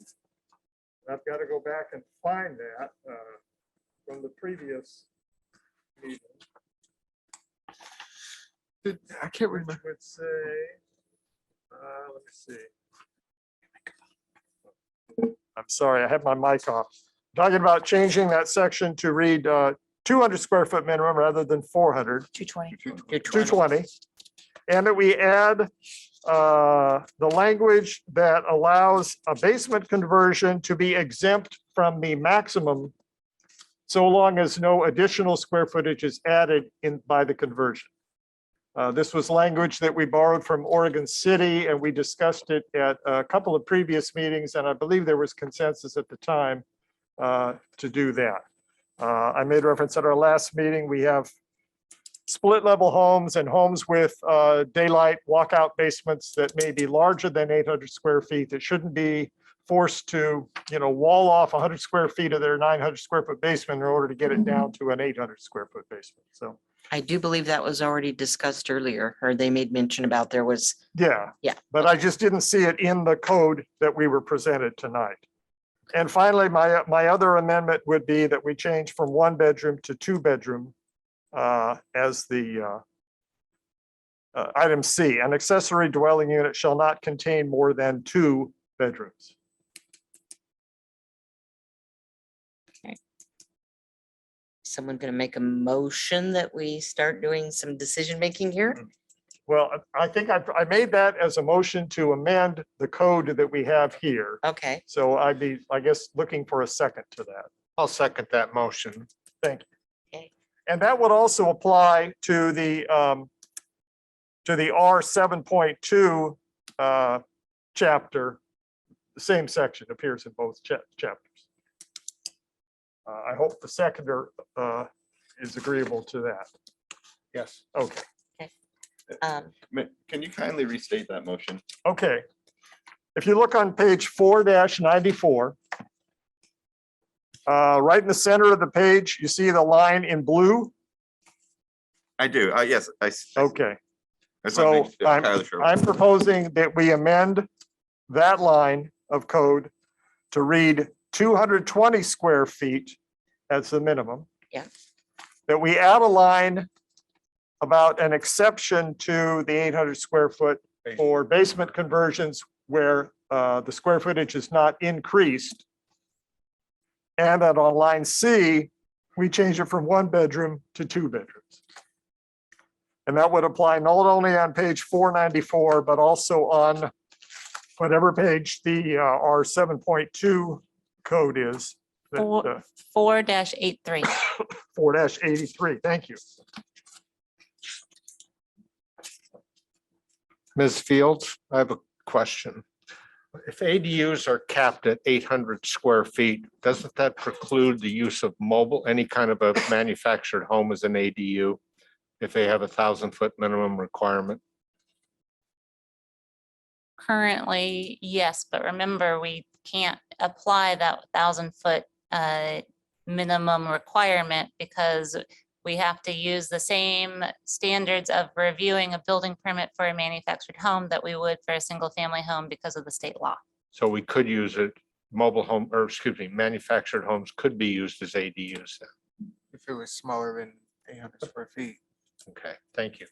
I've got to go back and find that from the previous meeting. I can't remember. Which would say, let me see. I'm sorry, I have my mic off. Talking about changing that section to read 200 square foot minimum rather than 400. 220. 220. And that we add the language that allows a basement conversion to be exempt from the maximum so long as no additional square footage is added in by the conversion. This was language that we borrowed from Oregon City, and we discussed it at a couple of previous meetings, and I believe there was consensus at the time to do that. I made reference at our last meeting. We have split level homes and homes with daylight walkout basements that may be larger than 800 square feet that shouldn't be forced to, wall off 100 square feet of their 900 square foot basement in order to get it down to an 800 square foot basement. So, I do believe that was already discussed earlier, or they made mention about there was, yeah. Yeah. But I just didn't see it in the code that we were presented tonight. And finally, my other amendment would be that we change from 1 bedroom to 2 bedroom as the item C. An accessory dwelling unit shall not contain more than 2 bedrooms. someone going to make a motion that we start doing some decision making here? Well, I think I made that as a motion to amend the code that we have here. Okay, So I'd be, I guess, looking for a second to that. I'll second that motion. Thank you. Okay. And that would also apply to the R 7.2 chapter. The same section appears in both chapters. I hope the seconder is agreeable to that. Yes. Okay. Can you kindly restate that motion? Okay. If you look on page 4-94, right in the center of the page, you see the line in blue. I do. Yes. Okay. I just wanna So make sure- entirely sure. I'm proposing that we amend that line of code to read 220 square feet as the minimum. Yeah. That we add a line about an exception to the 800 square foot for basement conversions where the square footage is not increased. And then on line C, we change it from 1 bedroom to 2 bedrooms. And that would apply not only on page 494, but also on whatever page the our 7.2 code is. that, 4-83. 4-83, thank you. Ms. Fields, I have a question. If ADUs are capped at 800 square feet, doesn't that preclude the use of mobile, any kind of a manufactured home as an ADU? If they have 1,000-foot minimum requirement? Currently, yes, but remember, we can't apply that 1,000-foot minimum requirement because we have to use the same standards of reviewing a building permit for a manufactured home that we would for a single-family home because of the state law. So we could use it, mobile home, or excuse me, manufactured homes could be used as ADUs then. If it was smaller than 800 square feet. Okay, thank you.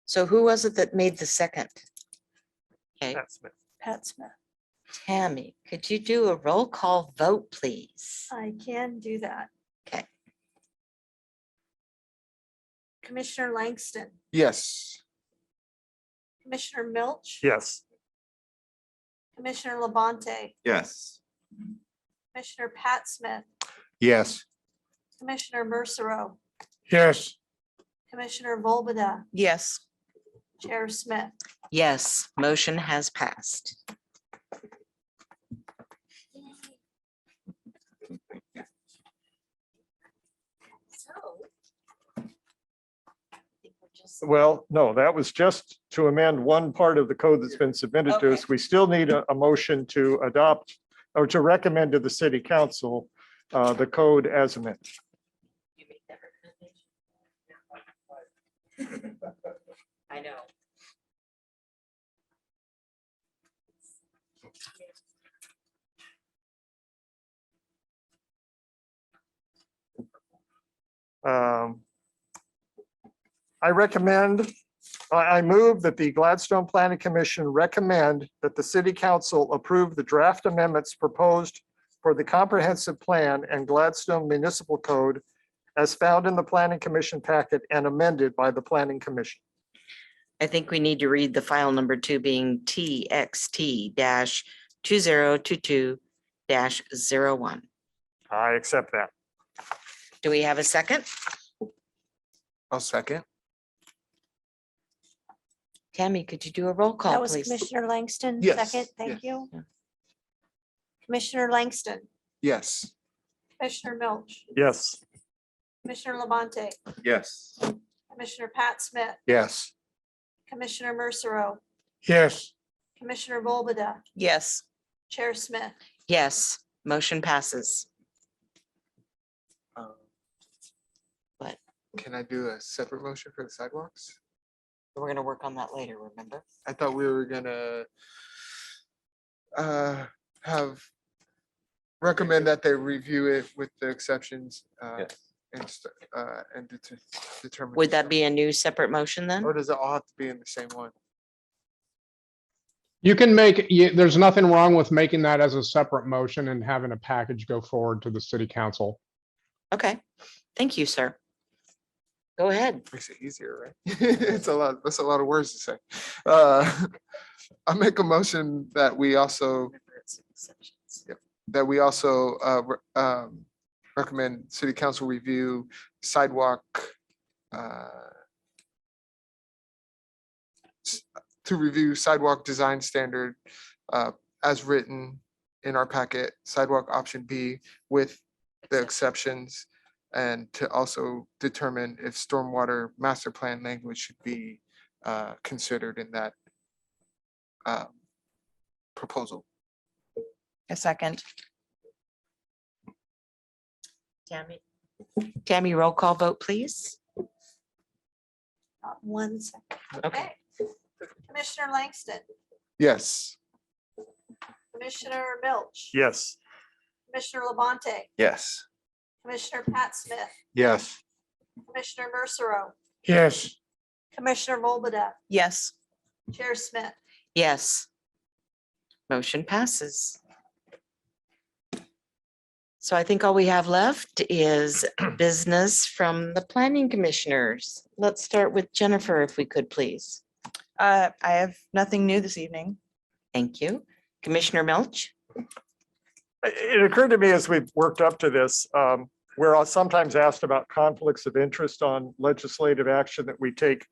So who was it that made the second? Okay, Pat Smith. Tammy, could you do a roll call vote, please? I can do that. Okay. Commissioner Langston, Yes. Commissioner Milch. Yes. Commissioner Labonte, Yes. Commissioner Pat Smith, Yes. Commissioner Mercero, yes, Commissioner Volbada, Yes. Chair Smith. Yes, motion has passed. Well, no, that was just to amend one part of the code that's been submitted to us. Okay. We still need a motion to adopt or to recommend to the city council the code as amended. I know. I move that the Gladstone Planning Commission recommend that the city council approve the draft amendments proposed for the comprehensive plan and Gladstone Municipal Code as found in the Planning Commission packet and amended by the Planning Commission. I think we need to read the file number 2 being TXT-2022-01. I accept that. Do we have a second? I'll second. Tammy, could you do a roll That call, was please? Commissioner Langston, Yes, second, thank yes. you. Yeah. Commissioner Langston, Yes. Commissioner Milch, Yes. Commissioner Labonte, Yes. Commissioner Pat Smith, Yes. Commissioner Mercero, yes. Commissioner Volbada, Yes. Chair Smith. Yes, motion passes. Can I do a separate motion for the sidewalks? We're gonna work on that later, remember? I thought we were gonna recommend that they review it with the exceptions Yes. and determine. Would that be a new separate motion then? Or does it all have to be in the same one? You can make, there's nothing wrong with making that as a separate motion and having a package go forward to the city council. Okay, thank you, sir. Go ahead. Makes it easier, right? It's a lot, that's a lot of words to say. I make a motion that we also, recommend city council review sidewalk to review sidewalk design standard as written in our packet, sidewalk option B with the exceptions, and to also determine if stormwater master plan language should be considered in that proposal. A second. Tammy, roll call vote, please. 1 second. Okay. Commissioner Langston, Yes. Commissioner Milch, Yes. Commissioner Labonte, Yes. Commissioner Pat Smith, Yes. Commissioner Mercero, Yes. Commissioner Volbada, Yes. Chair Smith. Yes. Motion passes. So I think all we have left is business from the planning commissioners. Let's start with Jennifer, if we could, please. I have nothing new this evening. Thank you. Commissioner Milch? It occurred to me as we've worked up to this, we're sometimes asked about conflicts of interest on legislative action that we take.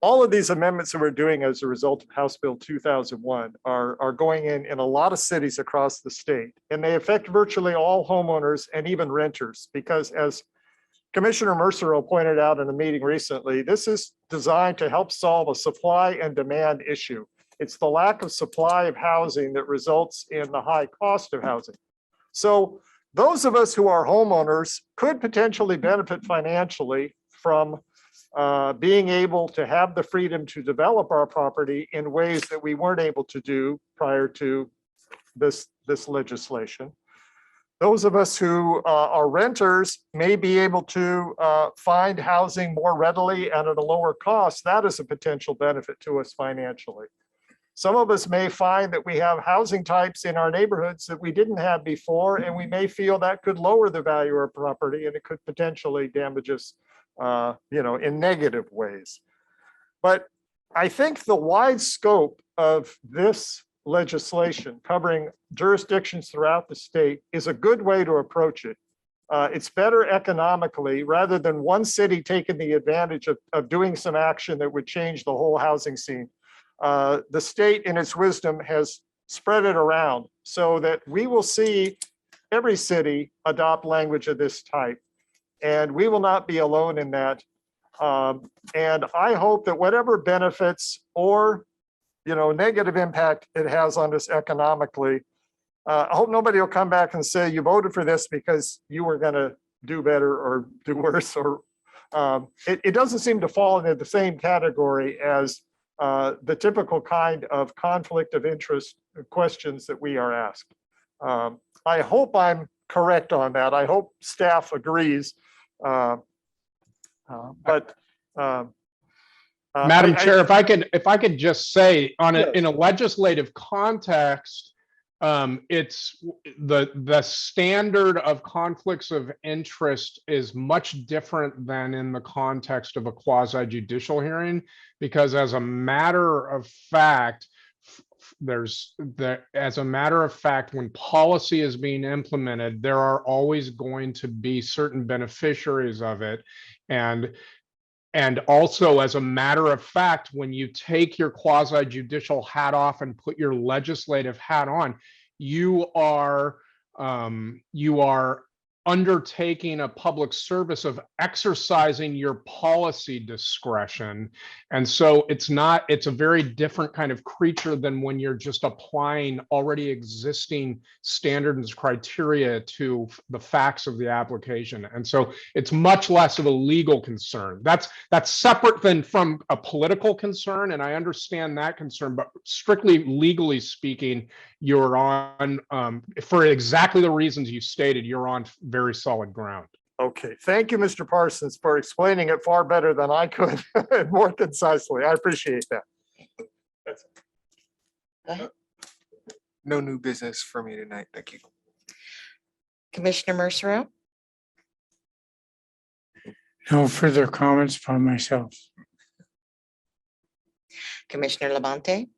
All of these amendments that we're doing as a result of House Bill 2001 are going in a lot of cities across the state, and they affect virtually all homeowners and even renters, because as Commissioner Mercero pointed out in a meeting recently, this is designed to help solve a supply and demand issue. It's the lack of supply of housing that results in the high cost of housing. So those of us who are homeowners could potentially benefit financially from being able to have the freedom to develop our property in ways that we weren't able to do prior to this legislation. Those of us who are renters may be able to find housing more readily and at a lower cost. That is a potential benefit to us financially. Some of us may find that we have housing types in our neighborhoods that we didn't have before, and we may feel that could lower the value of our property, and it could potentially damage us in negative ways. But I think the wide scope of this legislation covering jurisdictions throughout the state is a good way to approach it. It's better economically rather than one city taking the advantage of doing some action that would change the whole housing scene. The state in its wisdom has spread it around so that we will see every city adopt language of this type. And we will not be alone in that. And I hope that whatever benefits or, negative impact it has on us economically, I hope nobody will come back and say you voted for this because you were going to do better or do worse. Or it doesn't seem to fall into the same category as the typical kind of conflict of interest questions that we are asked. I hope I'm correct on that. I hope staff agrees. Madam Chair, if I could just say in a legislative context, it's the standard of conflicts of interest is much different than in the context of a quasi judicial hearing, because as a matter of fact, when policy is being implemented, there are always going to be certain beneficiaries of it. And also, as a matter of fact, when you take your quasi judicial hat off and put your legislative hat on, you are undertaking a public service of exercising your policy discretion. And so it's a very different kind of creature than when you're just applying already existing standards criteria to the facts of the application. And so it's much less of a legal concern. That's separate than from a political concern. And I understand that concern, but strictly legally speaking, you're on, for exactly the reasons you stated, you're on very solid ground. Okay, thank you, Mr. Parsons, for explaining it far better than I could and more concisely. I appreciate that. Go ahead. No new business for me tonight. Thank you. Commissioner Mercero? No further comments by myself. Commissioner Labonte?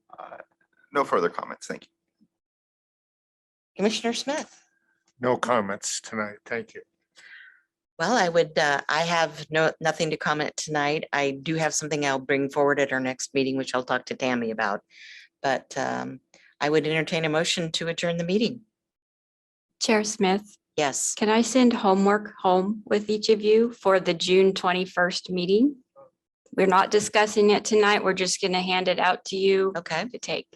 No further comments. Thank you. Commissioner Smith? No comments tonight. Thank you. Well, I have nothing to comment tonight. I do have something I'll bring forward at our next meeting, which I'll talk to Tammy about. But I would entertain a motion to adjourn the meeting. Chair Smith, Yes. can I send homework home with each of you for the June 21st meeting? We're not discussing it tonight. We're just going to hand it out to you Okay. to take.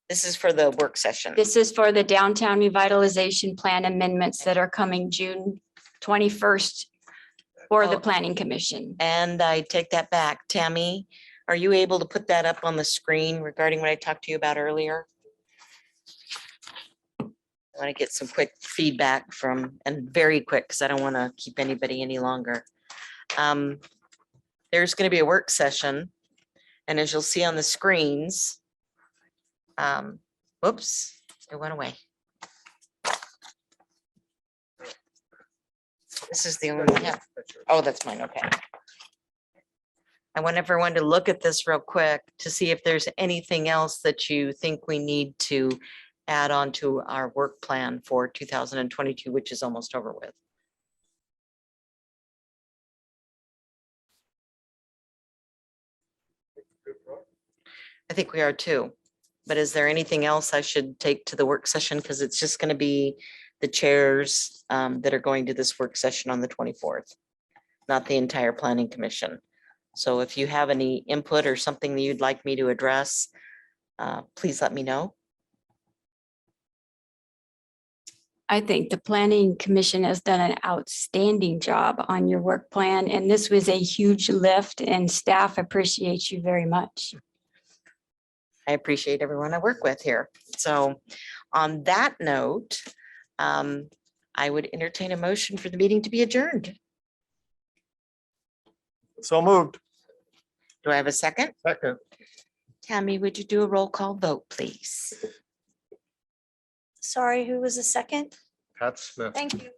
This is for the work session. This is for the downtown revitalization plan amendments that are coming June 21st for the Oh. Planning Commission. And I take that back. Tammy, are you able to put that up on the screen regarding what I talked to you about earlier? I want to get some quick feedback and very quick, because I don't want to keep anybody any longer. There's going to be a work session. And as you'll see on the screens, whoops, it went away. This is the only one. Yeah. Oh, that's mine. Okay. I want everyone to look at this real quick to see if there's anything else that you think we need to add on to our work plan for 2022, which is almost over with. I think we are too. But is there anything else I should take to the work session? Because it's just going to be the chairs that are going to this work session on the 24th, not the entire planning commission. So if you have any input or something that you'd like me to address, please let me know. I think the planning commission has done an outstanding job on your work plan, and this was a huge lift, and staff appreciates you very much. I appreciate everyone I work with here. So on that note, I would entertain a motion for the meeting to be adjourned. So moved. Do I have a second? Second. Tammy, would you do a roll call vote, please? Sorry, who was the second? Pat Smith. Thank you.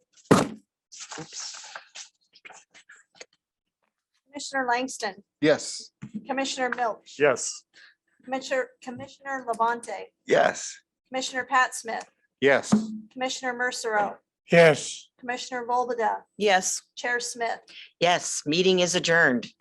Commissioner Langston, Yes. Commissioner Milch. Yes. Commissioner Levante, Yes. Commissioner Pat Smith, Yes. Commissioner Mercero, Yes. Commissioner Volbada, Yes. Chair Smith. Yes, meeting is adjourned.